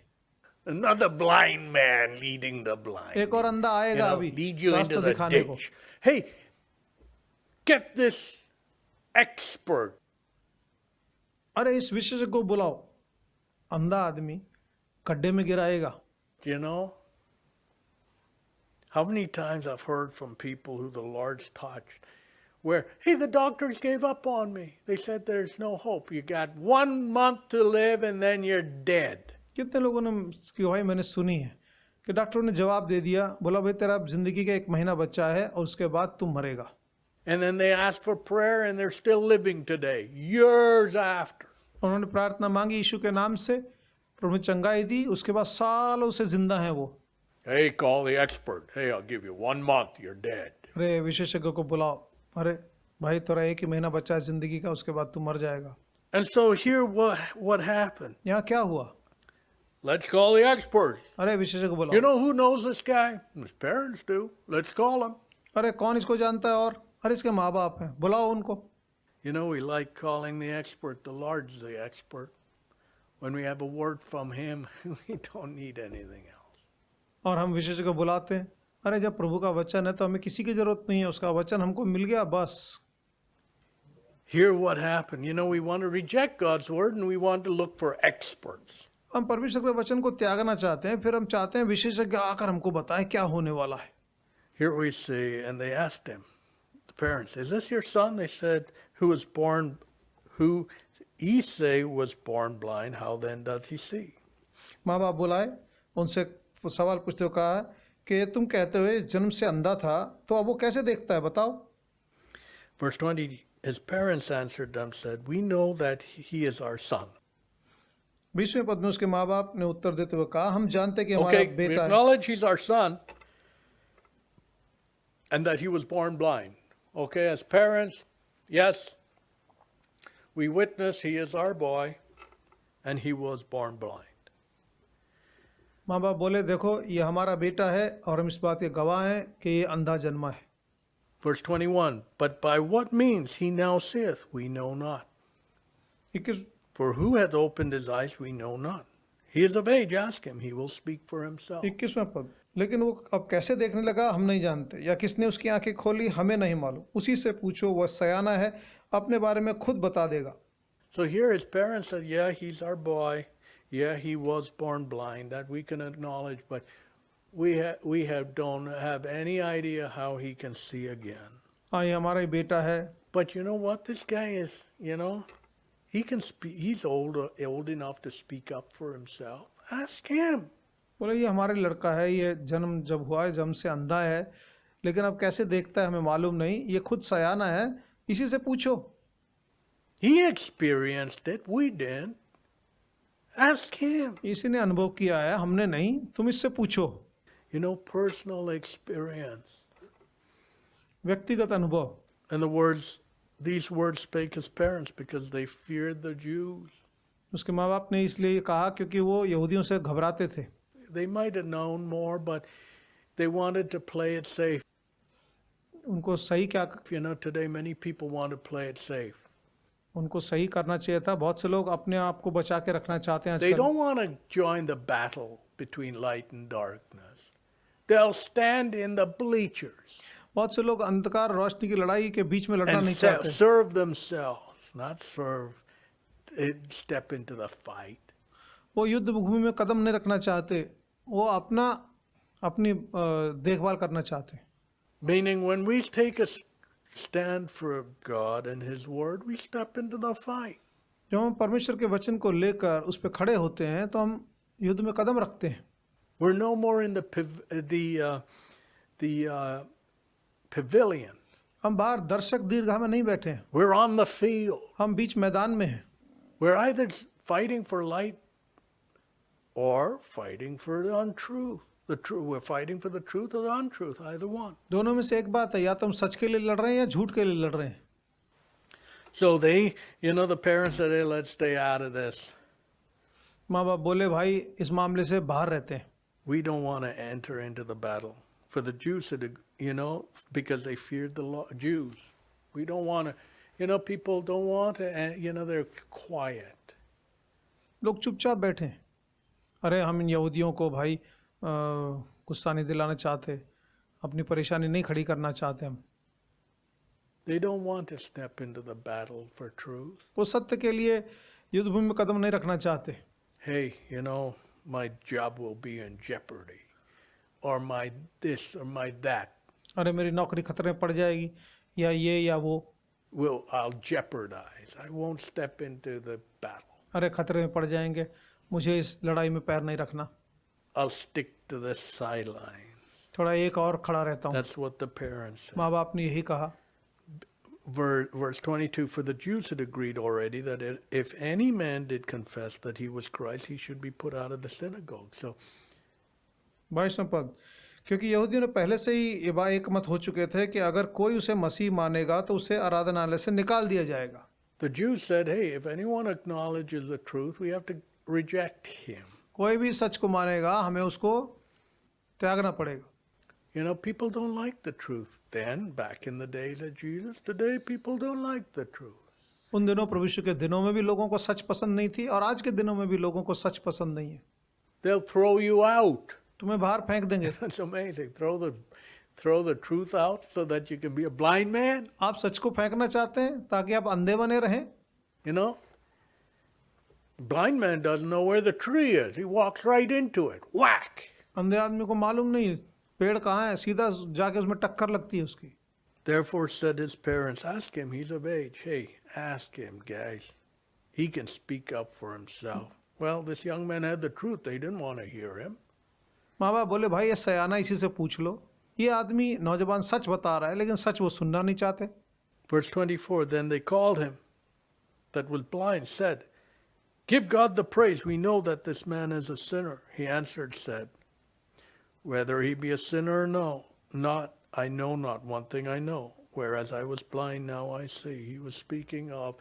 Another blind man leading the blind. एक और अंधा You आएगा know, अभी lead you रास्ता into the दिखाने को। ditch. Hey, get this expert. अरे इस विशेषज्ञ को बुलाओ, अंधा आदमी गड्ढे में गिराएगा। You know, how many times I've heard from people who the Lord's touched, where, hey, the doctors gave up on me. They said there's no hope. You got 1 month to live and then you're dead. कितने लोगों ने की गवाही मैंने सुनी है कि डॉक्टरों ने जवाब दे दिया, बोला भाई तेरा जिंदगी का 1 महीना बचा है और उसके बाद तुम मरेगा। And then they asked for prayer and they're still living today, years after. उन्होंने प्रार्थना मांगी यीशु के नाम से, प्रभु ने चंगाई दी, उसके बाद सालों से जिंदा हैं वो। Hey, call the expert. Hey, I'll give you 1 month, you're dead. अरे विशेषज्ञ को बुलाओ, अरे भाई तेरा 1 ही महीना बचा है जिंदगी का, उसके बाद तू मर जाएगा। And so here what happened? यहाँ क्या हुआ? Let's call the expert. अरे विशेषज्ञ को You बुलाओ। know who knows this guy? His parents do. Let's call him. अरे कौन इसको जानता है? और अरे इसके माँ बाप हैं, बुलाओ उनको। You know, we like calling the expert. The Lord's the expert. When we have a word from him, we don't need anything else. और हम विशेषज्ञ को बुलाते हैं, अरे जब प्रभु का वचन है तो हमें किसी की जरूरत नहीं है, उसका वचन हमको मिल गया बस। Here what happened. You know, we want to reject God's word and we want to look for experts. हम परमेश्वर के वचन को त्यागना चाहते हैं, फिर हम चाहते हैं विशेषज्ञ आकर हमको बताए क्या होने वाला है। Here we see, and they asked him, the parents, is this your son? They said, who ye say was born blind, how then does he see? माँ बाप बुलाए, उनसे सवाल पूछते हुए कहा कि तुम कहते हुए जन्म से अंधा था तो अब वो कैसे देखता है, बताओ। Verse 20, his parents answered them, said, we know that he is our son. 20वें पद में उसके माँ बाप ने उत्तर देते हुए कहा, हम जानते कि हमारा Okay, we बेटा है, acknowledge he's our son and that he was born blind. Okay, as parents, yes, we witness he is our boy and he was born blind. माँ बाप बोले देखो ये हमारा बेटा है और हम इस बात के गवाह हैं कि ये अंधा जन्मा है। Verse 21, but by what means he now seeth, we know not. 21 For who hath opened his eyes, we know not. He is of age, ask him, he will speak for himself. 21वां पद, लेकिन वो अब कैसे देखने लगा हम नहीं जानते, या किसने उसकी आंखें खोली हमें नहीं मालूम, उसी से पूछो, वह सयाना है, अपने बारे में खुद बता देगा। So here his parents said, yeah, he's our boy. Yeah, he was born blind. That we can acknowledge, but don't have any idea how he can see again. हाँ ये हमारा ही बेटा है। But you know what? This guy is, he can speak. He's old enough to speak up for himself. Ask him. बोले ये हमारे लड़का है, ये जन्म जब हुआ है जन्म से अंधा है, लेकिन अब कैसे देखता है हमें मालूम नहीं, ये खुद सयाना है, इसी से पूछो। He experienced it. We didn't. Ask him. इसी ने अनुभव किया है, हमने नहीं, तुम इससे पूछो। Personal experience. व्यक्तिगत अनुभव। And these words spake his parents because they feared the Jews. उसके माँ बाप ने इसलिए कहा क्योंकि वो यहूदियों से घबराते थे। They might have known more, but they wanted to play it safe. उनको सही क्या Today many people want to play it safe. उनको सही करना चाहिए था, बहुत से लोग अपने आप को बचा के रखना चाहते हैं They आजकल। don't want to join the battle between light and darkness. They'll stand in the bleachers बहुत से लोग अंधकार रोशनी की लड़ाई के बीच में लड़ना and नहीं चाहते, serve themselves. not serve, step into the fight. वो युद्ध भूमि में कदम नहीं रखना चाहते, वो अपनी देखभाल करना चाहते। Meaning, when we take a stand for God and His Word, we step into the fight. जब हम परमेश्वर के वचन को लेकर उस पर खड़े होते हैं तो हम युद्ध में कदम रखते हैं। We're no more in the pavilion. हम बाहर दर्शक दीर्घा में नहीं बैठे हैं, We're on the field. हम बीच मैदान में हैं। We're either fighting for light or fighting for the untruth. We're fighting for the truth or the untruth, either one. दोनों में से एक बात है, या तो हम सच के लिए लड़ रहे हैं या झूठ के लिए लड़ रहे हैं। So the parents said, hey, let's stay out of this. माँ बाप बोले भाई इस मामले से बाहर रहते हैं। We don't want to enter into the battle. For the Jews, because they feared the Jews. We don't want to, people don't want to, and, they're quiet. लोग चुपचाप बैठे हैं। अरे हम इन यहूदियों को भाई गुस्सा नहीं दिलाना चाहते, अपनी परेशानी नहीं खड़ी करना चाहते हम। They don't want to step into the battle for truth. वो सत्य के लिए युद्ध भूमि में कदम नहीं रखना चाहते। Hey, my job will be in jeopardy, or my this or my that. अरे मेरी नौकरी खतरे में पड़ जाएगी, या ये या वो। I'll jeopardize. I won't step into the battle. अरे खतरे में पड़ जाएंगे, मुझे इस लड़ाई में पैर नहीं रखना। I'll stick to the sideline. थोड़ा एक और खड़ा रहता हूँ। That's what the parents said. माँ बाप ने यही कहा। Verse 22, for the Jews had agreed already that if any man did confess that he was Christ, he should be put out of the synagogue. So, 22वां पद, क्योंकि यहूदियों ने पहले से ही एक मत हो चुके थे कि अगर कोई उसे मसीह मानेगा तो उसे आराधनालय से निकाल दिया जाएगा। the Jews said, hey, if anyone acknowledges the truth, we have to reject him. कोई भी सच को मानेगा हमें उसको त्यागना पड़ेगा। People don't like the truth. Then, back in the days of Jesus, today people don't like the truth. उन दिनों प्रभु यीशु के दिनों में भी लोगों को सच पसंद नहीं थी, और आज के दिनों में भी लोगों को सच पसंद नहीं है। They'll throw you out. तुम्हें बाहर फेंक देंगे। That's amazing. Throw the truth out so that you can be a blind man. आप सच को फेंकना चाहते हैं ताकि आप अंधे बने रहें। Blind man doesn't know where the tree is. He walks right into it. Whack. अंधे आदमी को मालूम नहीं पेड़ कहाँ है, सीधा जाके उसमें टक्कर लगती है उसकी। Therefore said his parents, ask him, he's of age. Hey, ask him, guys. He can speak up for himself. Well, this young man had the truth. They didn't want to hear him. माँ बाप बोले भाई ये सयाना, इसी से पूछ लो, ये आदमी नौजवान सच बता रहा है लेकिन सच वो सुनना नहीं चाहते। Verse 24, then they called him that was blind, said, give God the praise. We know that this man is a sinner. He answered, said, whether he be a sinner or not, I know not. One thing I know, whereas I was blind, now I see. He was speaking of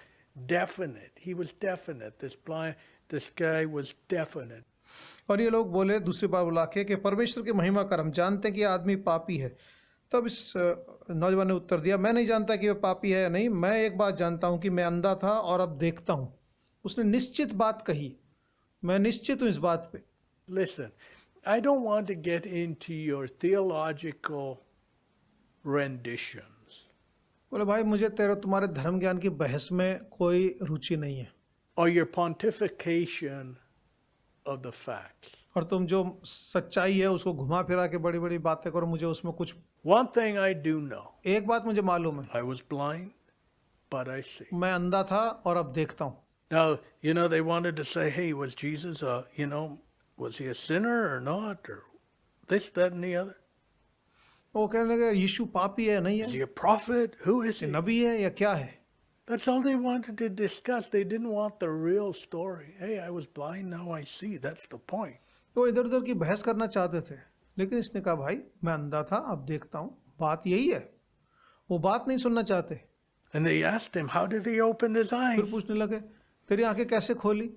definite. He was definite. This guy was definite. और ये लोग बोले दूसरी बार बुला के कि परमेश्वर की महिमा कर, हम जानते हैं कि आदमी पापी है। तब इस नौजवान ने उत्तर दिया, मैं नहीं जानता कि वह पापी है या नहीं, मैं एक बात जानता हूँ कि मैं अंधा था और अब देखता हूँ। उसने निश्चित बात कही, मैं निश्चित हूँ इस बात पे। Listen, I don't want to get into your theological renditions. बोले भाई मुझे तुम्हारे धर्म ज्ञान की बहस में कोई रुचि नहीं है, or your pontification of the facts. और तुम जो सच्चाई है उसको घुमा फिरा के बड़ी बड़ी बातें करो, मुझे उसमें कुछ। One thing I do know. एक बात मुझे मालूम है, I was blind, but I see. मैं अंधा था और अब देखता हूँ। Now, they wanted to say, hey, was Jesus, was he a sinner or not? Or this, that, and the other. वो कहने लगे यीशु पापी है नहीं Is he है, a prophet? Who is he? नबी है या क्या है? That's all they wanted to discuss. They didn't want the real story. Hey, I was blind, now I see. That's the point. वो इधर उधर की बहस करना चाहते थे, लेकिन इसने कहा भाई मैं अंधा था अब देखता हूँ, बात यही है। वो बात नहीं सुनना चाहते। And they asked him, how did he open his eyes? फिर पूछने लगे तेरी आंखें कैसे खोली?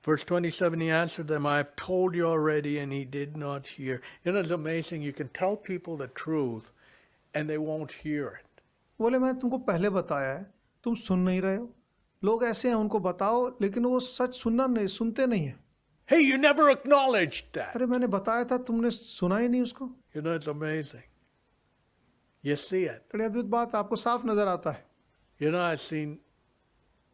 Verse 27, he answered them, I have told you already, and he did not hear. It's amazing. You can tell people the truth, and they won't hear it. बोले मैं तुमको पहले बताया है, तुम सुन नहीं रहे हो। लोग ऐसे हैं, उनको बताओ लेकिन वो सच सुनते नहीं है। Hey, you never acknowledged that. अरे मैंने बताया था, तुमने सुना ही नहीं उसको। It's amazing. You see it. बड़ी अद्भुत बात, आपको साफ नजर आता है। I've seen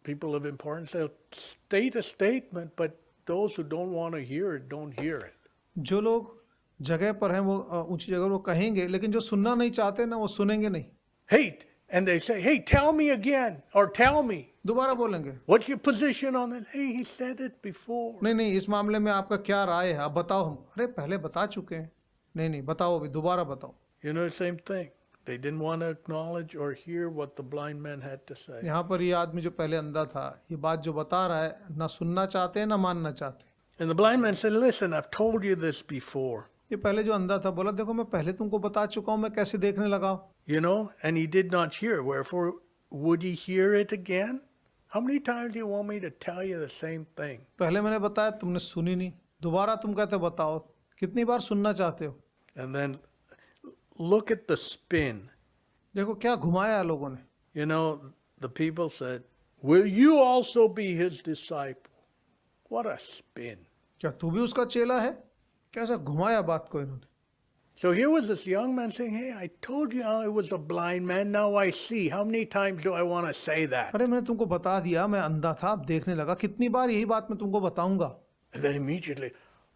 People of importance, they'll state a statement, but those who don't want to hear it don't hear it. जो लोग जगह पर हैं वो ऊंची जगह वो कहेंगे, लेकिन जो सुनना नहीं चाहते ना वो सुनेंगे नहीं, Hey, and they say, hey, tell me again, or tell me, दोबारा बोलेंगे what's your position on that? Hey, he said it before. नहीं नहीं इस मामले में आपका क्या राय है, आप बताओ। हम अरे पहले बता चुके हैं, नहीं नहीं बताओ अभी, दोबारा बताओ। You know, the same thing. They didn't want to acknowledge or hear what the blind man had to say. यहाँ पर ये आदमी जो पहले अंधा था, ये बात जो बता रहा है ना सुनना चाहते हैं ना मानना चाहते। And the blind man said, listen, I've told you this before. ये पहले जो अंधा था बोला, देखो मैं पहले तुमको बता चुका हूँ, मैं कैसे देखने लगा हूँ। You know, and he did not hear. Wherefore, would he hear it again? How many times do you want me to tell you the same thing? पहले मैंने बताया, तुमने सुनी नहीं, दोबारा तुम कहते बताओ, कितनी बार सुनना चाहते हो। And then look at the spin. देखो क्या घुमाया लोगों ने। You know, the people said, will you also be his disciple? What a spin. क्या तू भी उसका चेला है? कैसा घुमाया बात को इन्होंने। So here was this young man saying, hey, I told you I was a blind man, now I see. How many times do I want to say that? अरे मैंने तुमको बता दिया, मैं अंधा था, अब देखने लगा, कितनी बार यही बात मैं तुमको बताऊंगा। And then immediately,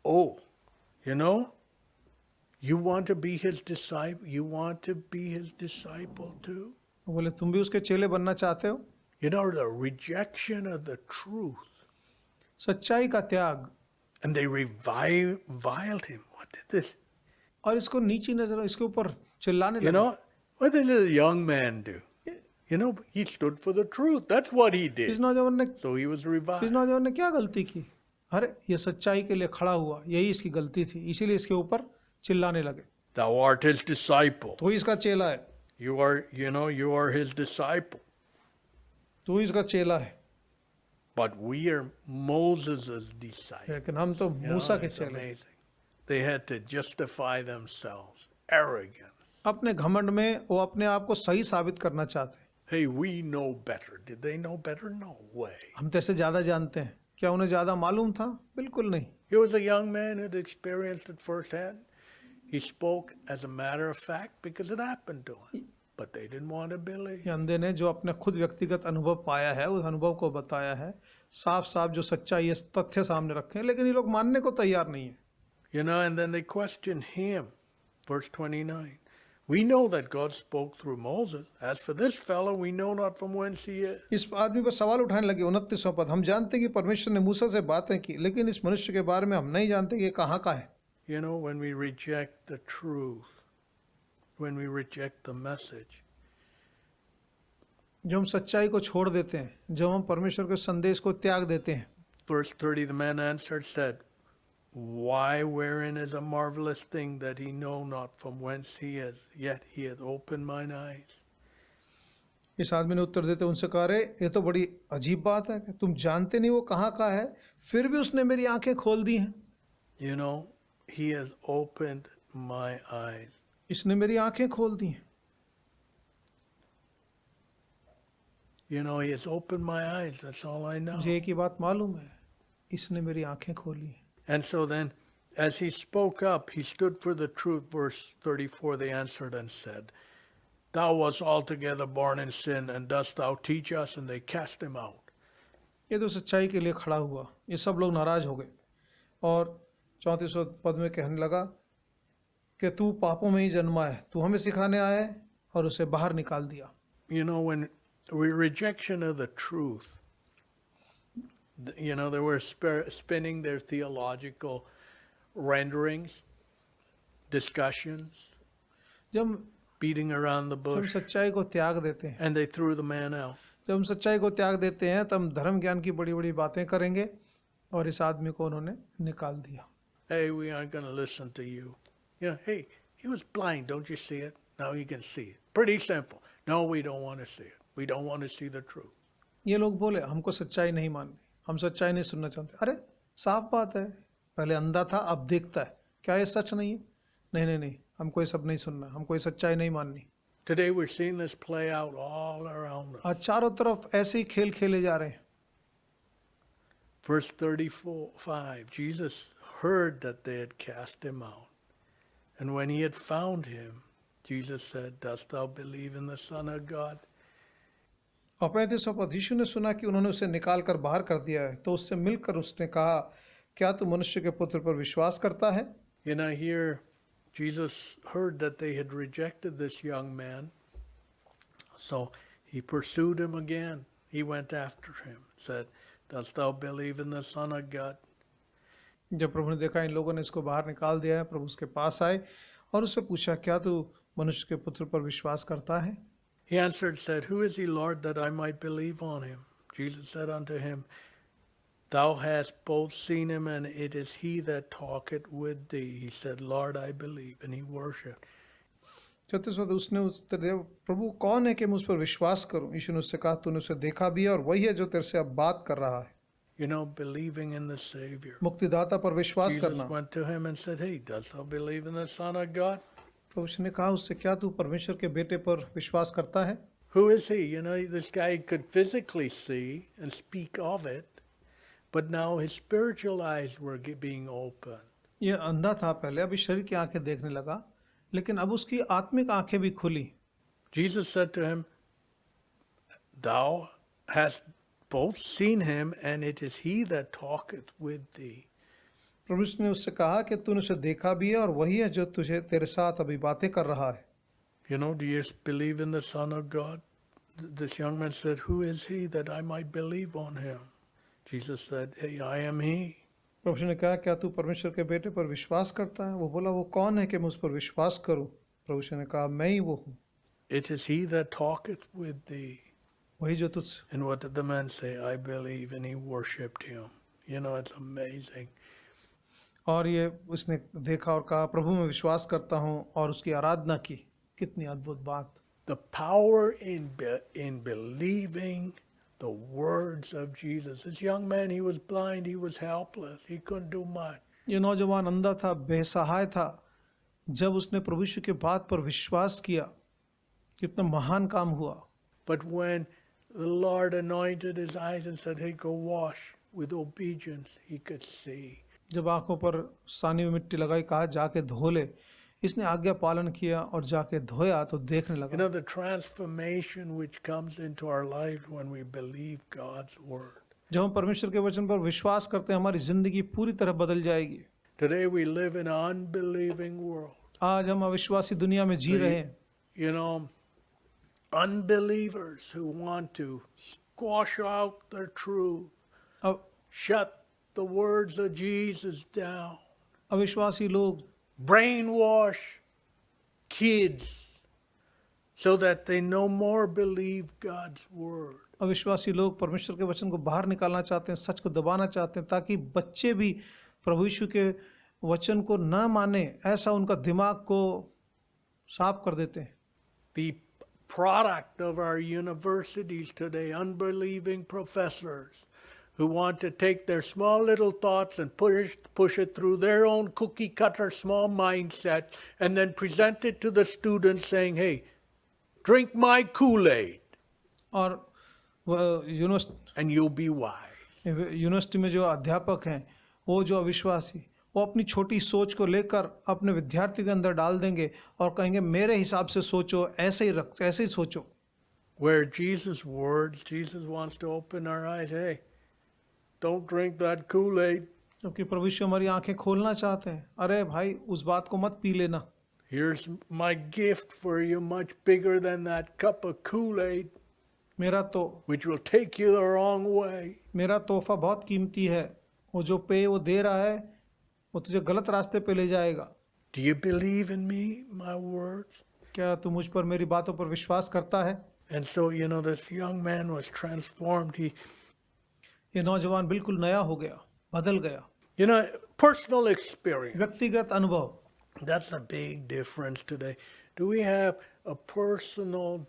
oh, you know, you want to be his disciple? You want to be his disciple too? वो बोले तुम भी उसके चेले बनना चाहते हो। You know, the rejection of the truth. सच्चाई का त्याग, And they reviled him. What did this? और इसको नीची नजर इसके ऊपर चिल्लाने You लगे। know, what did this young man do? You know, he stood for the truth. That's what he इस did. नौजवान ने So he was इस reviled. नौजवान ने क्या गलती की? अरे ये सच्चाई के लिए खड़ा हुआ, यही इसकी गलती थी, इसीलिए इसके ऊपर चिल्लाने लगे। Thou art his disciple. तू ही इसका चेला है, You are, you know, you are his disciple. तू ही इसका चेला है, But we are Moses' disciples. लेकिन हम तो You know, मूसा के it's चेले हैं। amazing. They had to justify themselves. Arrogant. अपने घमंड में वो अपने आप को सही साबित करना चाहते हैं। Hey, we know better. Did they know better? No way. हम तैसे ज्यादा जानते हैं, क्या उन्हें ज्यादा मालूम था? बिल्कुल नहीं। Here was a young man who had experienced it firsthand. He spoke as a matter of fact because it happened to him. But they didn't want to believe. ये अंधे ने जो अपने खुद व्यक्तिगत अनुभव पाया है, उस अनुभव को बताया है, साफ साफ जो सच्चाई है, तथ्य सामने रखे हैं, लेकिन ये लोग मानने को तैयार नहीं है। You know, and then they questioned him. Verse 29. We know that God spoke through Moses. As for this fellow, we know not from whence he is. इस आदमी पर सवाल उठाने लगे। 29वां पद, हम जानते हैं कि परमेश्वर ने मूसा से बातें की, लेकिन इस मनुष्य के बारे में हम नहीं जानते कि ये कहाँ का है। You know, when we reject the truth, when we reject the message, जब हम सच्चाई को छोड़ देते हैं, जब हम परमेश्वर के संदेश को त्याग देते हैं। verse 30, the man answered, said, why, wherein is a marvelous thing that he know not from whence he is, yet he hath opened mine eyes. इस आदमी ने उत्तर देते उनसे कहा, रे ये तो बड़ी अजीब बात है कि तुम जानते नहीं वो कहाँ का है, फिर भी उसने मेरी आंखें खोल दी हैं। You know, he has opened my eyes. इसने मेरी आंखें खोल दी हैं। You know, he has opened my eyes. That's all I know. मुझे एक ही बात मालूम है, इसने मेरी आंखें खोली हैं। And so then, as he spoke up, he stood for the truth. Verse 34, they answered and said, thou wast altogether born in sin, and dost thou teach us? And they cast him out. ये तो सच्चाई के लिए खड़ा हुआ। ये सब लोग नाराज हो गए और 34वें पद में कहने लगा कि तू पापों में ही जन्मा है, तू हमें सिखाने आया है, और उसे बाहर निकाल दिया। You know, when rejection of the truth, you know, they were spinning their theological renderings, discussions, जब beating around the हम bush, सच्चाई को त्याग देते हैं, and they threw the man out. जब हम सच्चाई को त्याग देते हैं तब हम धर्म ज्ञान की बड़ी बड़ी बातें करेंगे, और इस आदमी को उन्होंने निकाल दिया। Hey, we aren't going to listen to you. You know, hey, he was blind, don't you see it? Now he can see it. Pretty simple. No, we don't want to see it. We don't want to see the truth. ये लोग बोले हमको सच्चाई नहीं माननी, हम सच्चाई नहीं सुनना चाहते। अरे साफ बात है, पहले अंधा था अब देखता है, क्या ये सच नहीं है? नहीं नहीं नहीं, हमको ये सब नहीं सुनना, हमको ये सच्चाई नहीं माननी। Today we're seeing this play out all around us. आज चारों तरफ ऐसे ही खेल खेले जा रहे हैं। Verse 35, Jesus heard that they had cast him out. And when he had found him, Jesus said, dost thou believe in the Son of God? और 35वां पद, यीशु ने सुना कि उन्होंने उसे निकाल कर बाहर कर दिया है, तो उससे मिलकर उसने कहा, क्या तू मनुष्य के पुत्र पर विश्वास करता है? You know, here Jesus heard that they had rejected this young man, so he pursued him again. He went after him, said, "Dost thou believe in the Son of God?" जब प्रभु ने देखा इन लोगों ने इसको बाहर निकाल दिया है, प्रभु उसके पास आए और उससे पूछा, क्या तू मनुष्य के पुत्र पर विश्वास करता है? He answered, said, "Who is he, Lord, that I might believe on him?" Jesus said unto him, "Thou hast both seen him, and it is he that talketh with thee." He said, "Lord, I believe," and he worshipped. 34वां, उसने उत्तर दिया, प्रभु कौन है कि मैं उस पर विश्वास करूं? यीशु ने उससे कहा, तूने उसे देखा भी है और वही है जो तेरे से अब बात कर रहा है। You know, believing in the Savior. मुक्तिदाता पर विश्वास Jesus करना। went to him and said, "Hey, dost thou believe in the Son of God?" प्रभु ने कहा उससे, क्या तू परमेश्वर के बेटे पर विश्वास करता है? Who is he? You know, this guy could physically see and speak of it, but now his spiritual eyes were being opened. ये अंधा था पहले, अभी शरीर की आंखें देखने लगा, लेकिन अब उसकी आत्मिक आंखें भी खुली। Jesus said to him, "Thou hast both seen him, and it is he that talketh with thee." प्रभु ने उससे कहा कि तूने उसे देखा भी है और वही है जो तुझे तेरे साथ अभी बातें कर रहा है। You know, do you believe in the Son of God? This young man said, "Who is he that I might believe on him?" Jesus said, "Hey, I am he." प्रभु ने कहा, क्या तू परमेश्वर के बेटे पर विश्वास करता है? वो बोला, वो कौन है कि मैं उस पर विश्वास करूं? प्रभु ने कहा, मैं ही वो हूँ। It is he that talketh with thee. वही जो तुझ। And what did the man say? "I believe," and he worshipped him. You know, it's amazing. और ये उसने देखा और कहा, प्रभु मैं विश्वास करता हूँ, और उसकी आराधना की। कितनी अद्भुत बात। The power in believing the words of Jesus. This young man, he was blind, he was helpless, he couldn't do much. ये नौजवान अंधा था, बेसहाय था, जब उसने प्रभु यीशु के बात पर विश्वास किया, कितना महान काम हुआ। But when the Lord anointed his eyes and said, "Hey, go wash," with obedience, he could see. जब आंखों पर सानी में मिट्टी लगाई, कहा जाके धो ले, इसने आज्ञा पालन किया और जाके धोया तो देखने You लगा। know, the transformation which comes into our lives when we believe God's word. जब हम परमेश्वर के वचन पर विश्वास करते हैं, हमारी जिंदगी पूरी तरह बदल जाएगी। Today we live in an unbelieving world. आज हम अविश्वासी दुनिया में जी रहे हैं। You know, unbelievers who want to squash out the truth, अब shut the words of Jesus down, अविश्वासी लोग brainwash kids so that they no more believe God's word. अविश्वासी लोग परमेश्वर के वचन को बाहर निकालना चाहते हैं, सच को दबाना चाहते हैं, ताकि बच्चे भी प्रभु यीशु के वचन को न माने। ऐसा उनका दिमाग को साफ कर देते हैं। The product of our universities today, unbelieving professors who want to take their small little thoughts and push it through their own cookie cutter small mindset and then present it to the students saying, "Hey, drink my Kool-Aid और and you'll be wise." University में जो अध्यापक हैं, वो जो अविश्वासी, वो अपनी छोटी सोच को लेकर अपने विद्यार्थी के अंदर डाल देंगे और कहेंगे, मेरे हिसाब से सोचो, ऐसे ही सोचो। Where Jesus' words, Jesus wants to open our eyes. Hey, don't drink that Kool-Aid. क्योंकि प्रभु यीशु हमारी आंखें खोलना चाहते हैं। अरे भाई, उस बात को मत पी लेना। Here's my gift for you, much bigger than that cup of Kool-Aid, which will take you the wrong way. मेरा तोहफा बहुत कीमती है, वो जो पेय वो दे रहा है, वो तुझे गलत रास्ते पे ले जाएगा। Do you believe in me, my words? क्या तू मुझ पर, मेरी बातों पर विश्वास करता है? And so, you know, this young man was transformed. ये नौजवान बिल्कुल नया हो गया, बदल गया। You know, personal experience. व्यक्तिगत अनुभव, that's a big difference today. Do we have a personal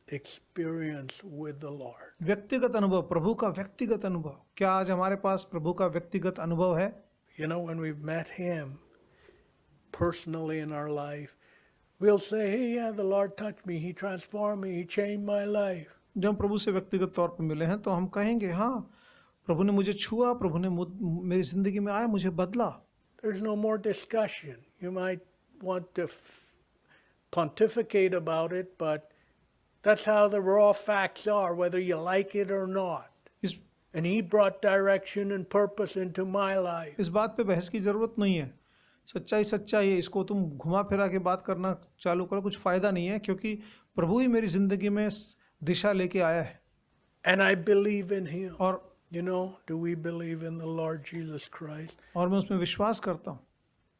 experience with the Lord? व्यक्तिगत अनुभव, प्रभु का व्यक्तिगत अनुभव। क्या आज हमारे पास प्रभु का व्यक्तिगत अनुभव है? You know, when we've met him personally in our life, we'll say, "Hey, yeah, the Lord touched me, he transformed me, he changed my life." जब हम प्रभु से व्यक्तिगत तौर पर मिले हैं, तो हम कहेंगे, हाँ, प्रभु ने मुझे छुआ, प्रभु ने मेरी जिंदगी में आया, मुझे बदला। There's no more discussion. You might want to pontificate about it, but That's how the raw facts are, whether you like it or not. इस And he brought direction and purpose into my life. इस बात पे बहस की ज़रूरत नहीं है। सच्चाई सच्चाई है, इसको तुम घुमा फिरा के बात करना चालू करो, कुछ फ़ायदा नहीं है, क्योंकि प्रभु ही मेरी ज़िंदगी में दिशा लेके आया है। And I believe in him. और You know, do we believe in the Lord Jesus Christ? और मैं उसमें विश्वास करता हूँ।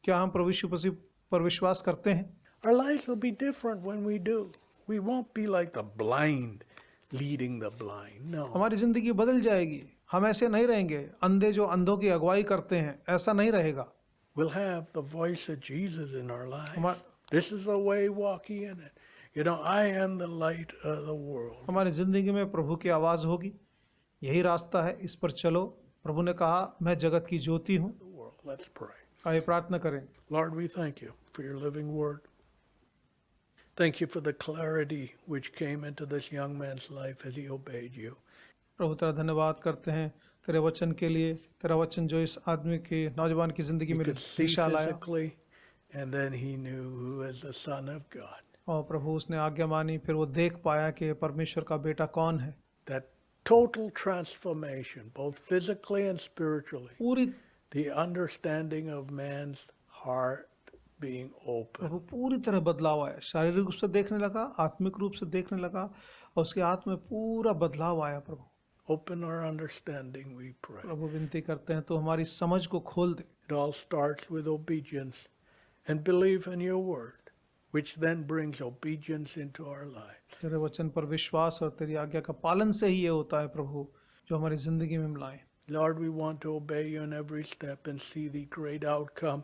क्या हम प्रभु यीशु मसीह पर विश्वास करते हैं? Our lives will be different when we do. We won't be like the blind leading the blind. No. हमारी ज़िंदगी बदल जाएगी। हम ऐसे नहीं रहेंगे, अंधे जो अंधों की अगुवाई करते हैं, ऐसा नहीं रहेगा। We'll have the voice of Jesus in our lives. हमा- This is the way, walk ye in it. You know, I am the light of the world. हमारी ज़िंदगी में प्रभु की आवाज़ होगी, यही रास्ता है, इस पर चलो। प्रभु ने कहा, मैं जगत की ज्योति हूँ। The world. Let's pray. आइए प्रार्थना करें। Lord, we thank you for your living word. Thank you for the clarity which came into this young man's life as he obeyed you. प्रभु तेरा धन्यवाद करते हैं तेरे वचन के लिए। तेरा वचन जो इस आदमी की, नौजवान की ज़िंदगी He में could see दिशा लाया, physically, and then he knew who is the Son of God. और प्रभु उसने आज्ञा मानी, फिर वो देख पाया कि परमेश्वर का बेटा कौन है। That total transformation, both physically and spiritually. पूरी The understanding of man's heart being open. प्रभु पूरी तरह बदलाव आया, शारीरिक रूप से देखने लगा, आत्मिक रूप से देखने लगा, और उसके आत्मा में पूरा बदलाव आया। प्रभु Open our understanding, we pray. प्रभु विनती करते हैं तो हमारी समझ को खोल दे। It all starts with obedience and belief in your word, which then brings obedience into our life. तेरे वचन पर विश्वास और तेरी आज्ञा का पालन से ही ये होता है प्रभु, जो हमारी ज़िंदगी में मिलाए। Lord, we want to obey you in every step and see the great outcome.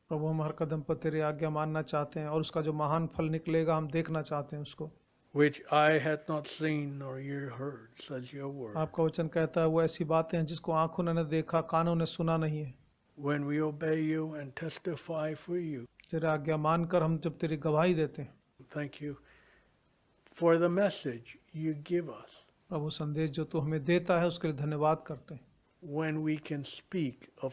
प्रभु हम हर कदम पर तेरी आज्ञा मानना चाहते हैं, और उसका जो महान फल निकलेगा हम देखना चाहते हैं उसको। Which eye hath not seen nor ear heard, says your word. आपका वचन कहता है वो ऐसी बातें हैं जिसको आंखों ने न देखा, कानों ने सुना नहीं है। When we obey you and testify for you, तेरी आज्ञा मानकर हम जब तेरी गवाही देते हैं, thank you for the message you give us. प्रभु संदेश जो तू हमें देता है उसके लिए धन्यवाद करते हैं। When we can speak of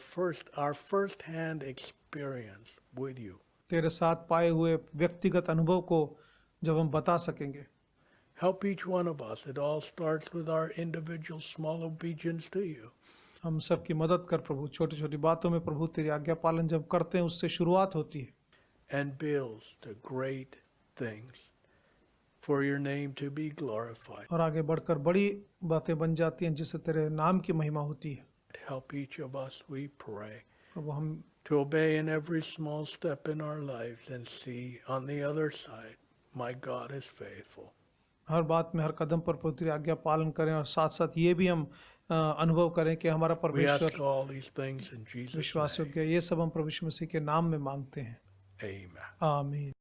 our first-hand experience with you. तेरे साथ पाए हुए व्यक्तिगत अनुभव को जब हम बता सकेंगे। Help each one of us. It all starts with our individual small obedience to you. हम सब की मदद कर प्रभु, छोटी छोटी बातों में प्रभु तेरी आज्ञा पालन जब करते हैं उससे शुरुआत होती है, And builds to great things for your name to be glorified. और आगे बढ़कर बड़ी बातें बन जाती हैं जिससे तेरे नाम की महिमा होती है। Help each of us, we pray, प्रभु हम to obey in every small step in our lives and see on the other side, my God is faithful. हर बात में, हर कदम पर प्रभु तेरी आज्ञा पालन करें, और साथ साथ ये भी हम अनुभव करें कि हमारा We ask परमेश्वर all these things in Jesus' विश्वास name. योग्य है। ये सब हम प्रभु यीशु मसीह के नाम में मांगते हैं। Amen. आमीन।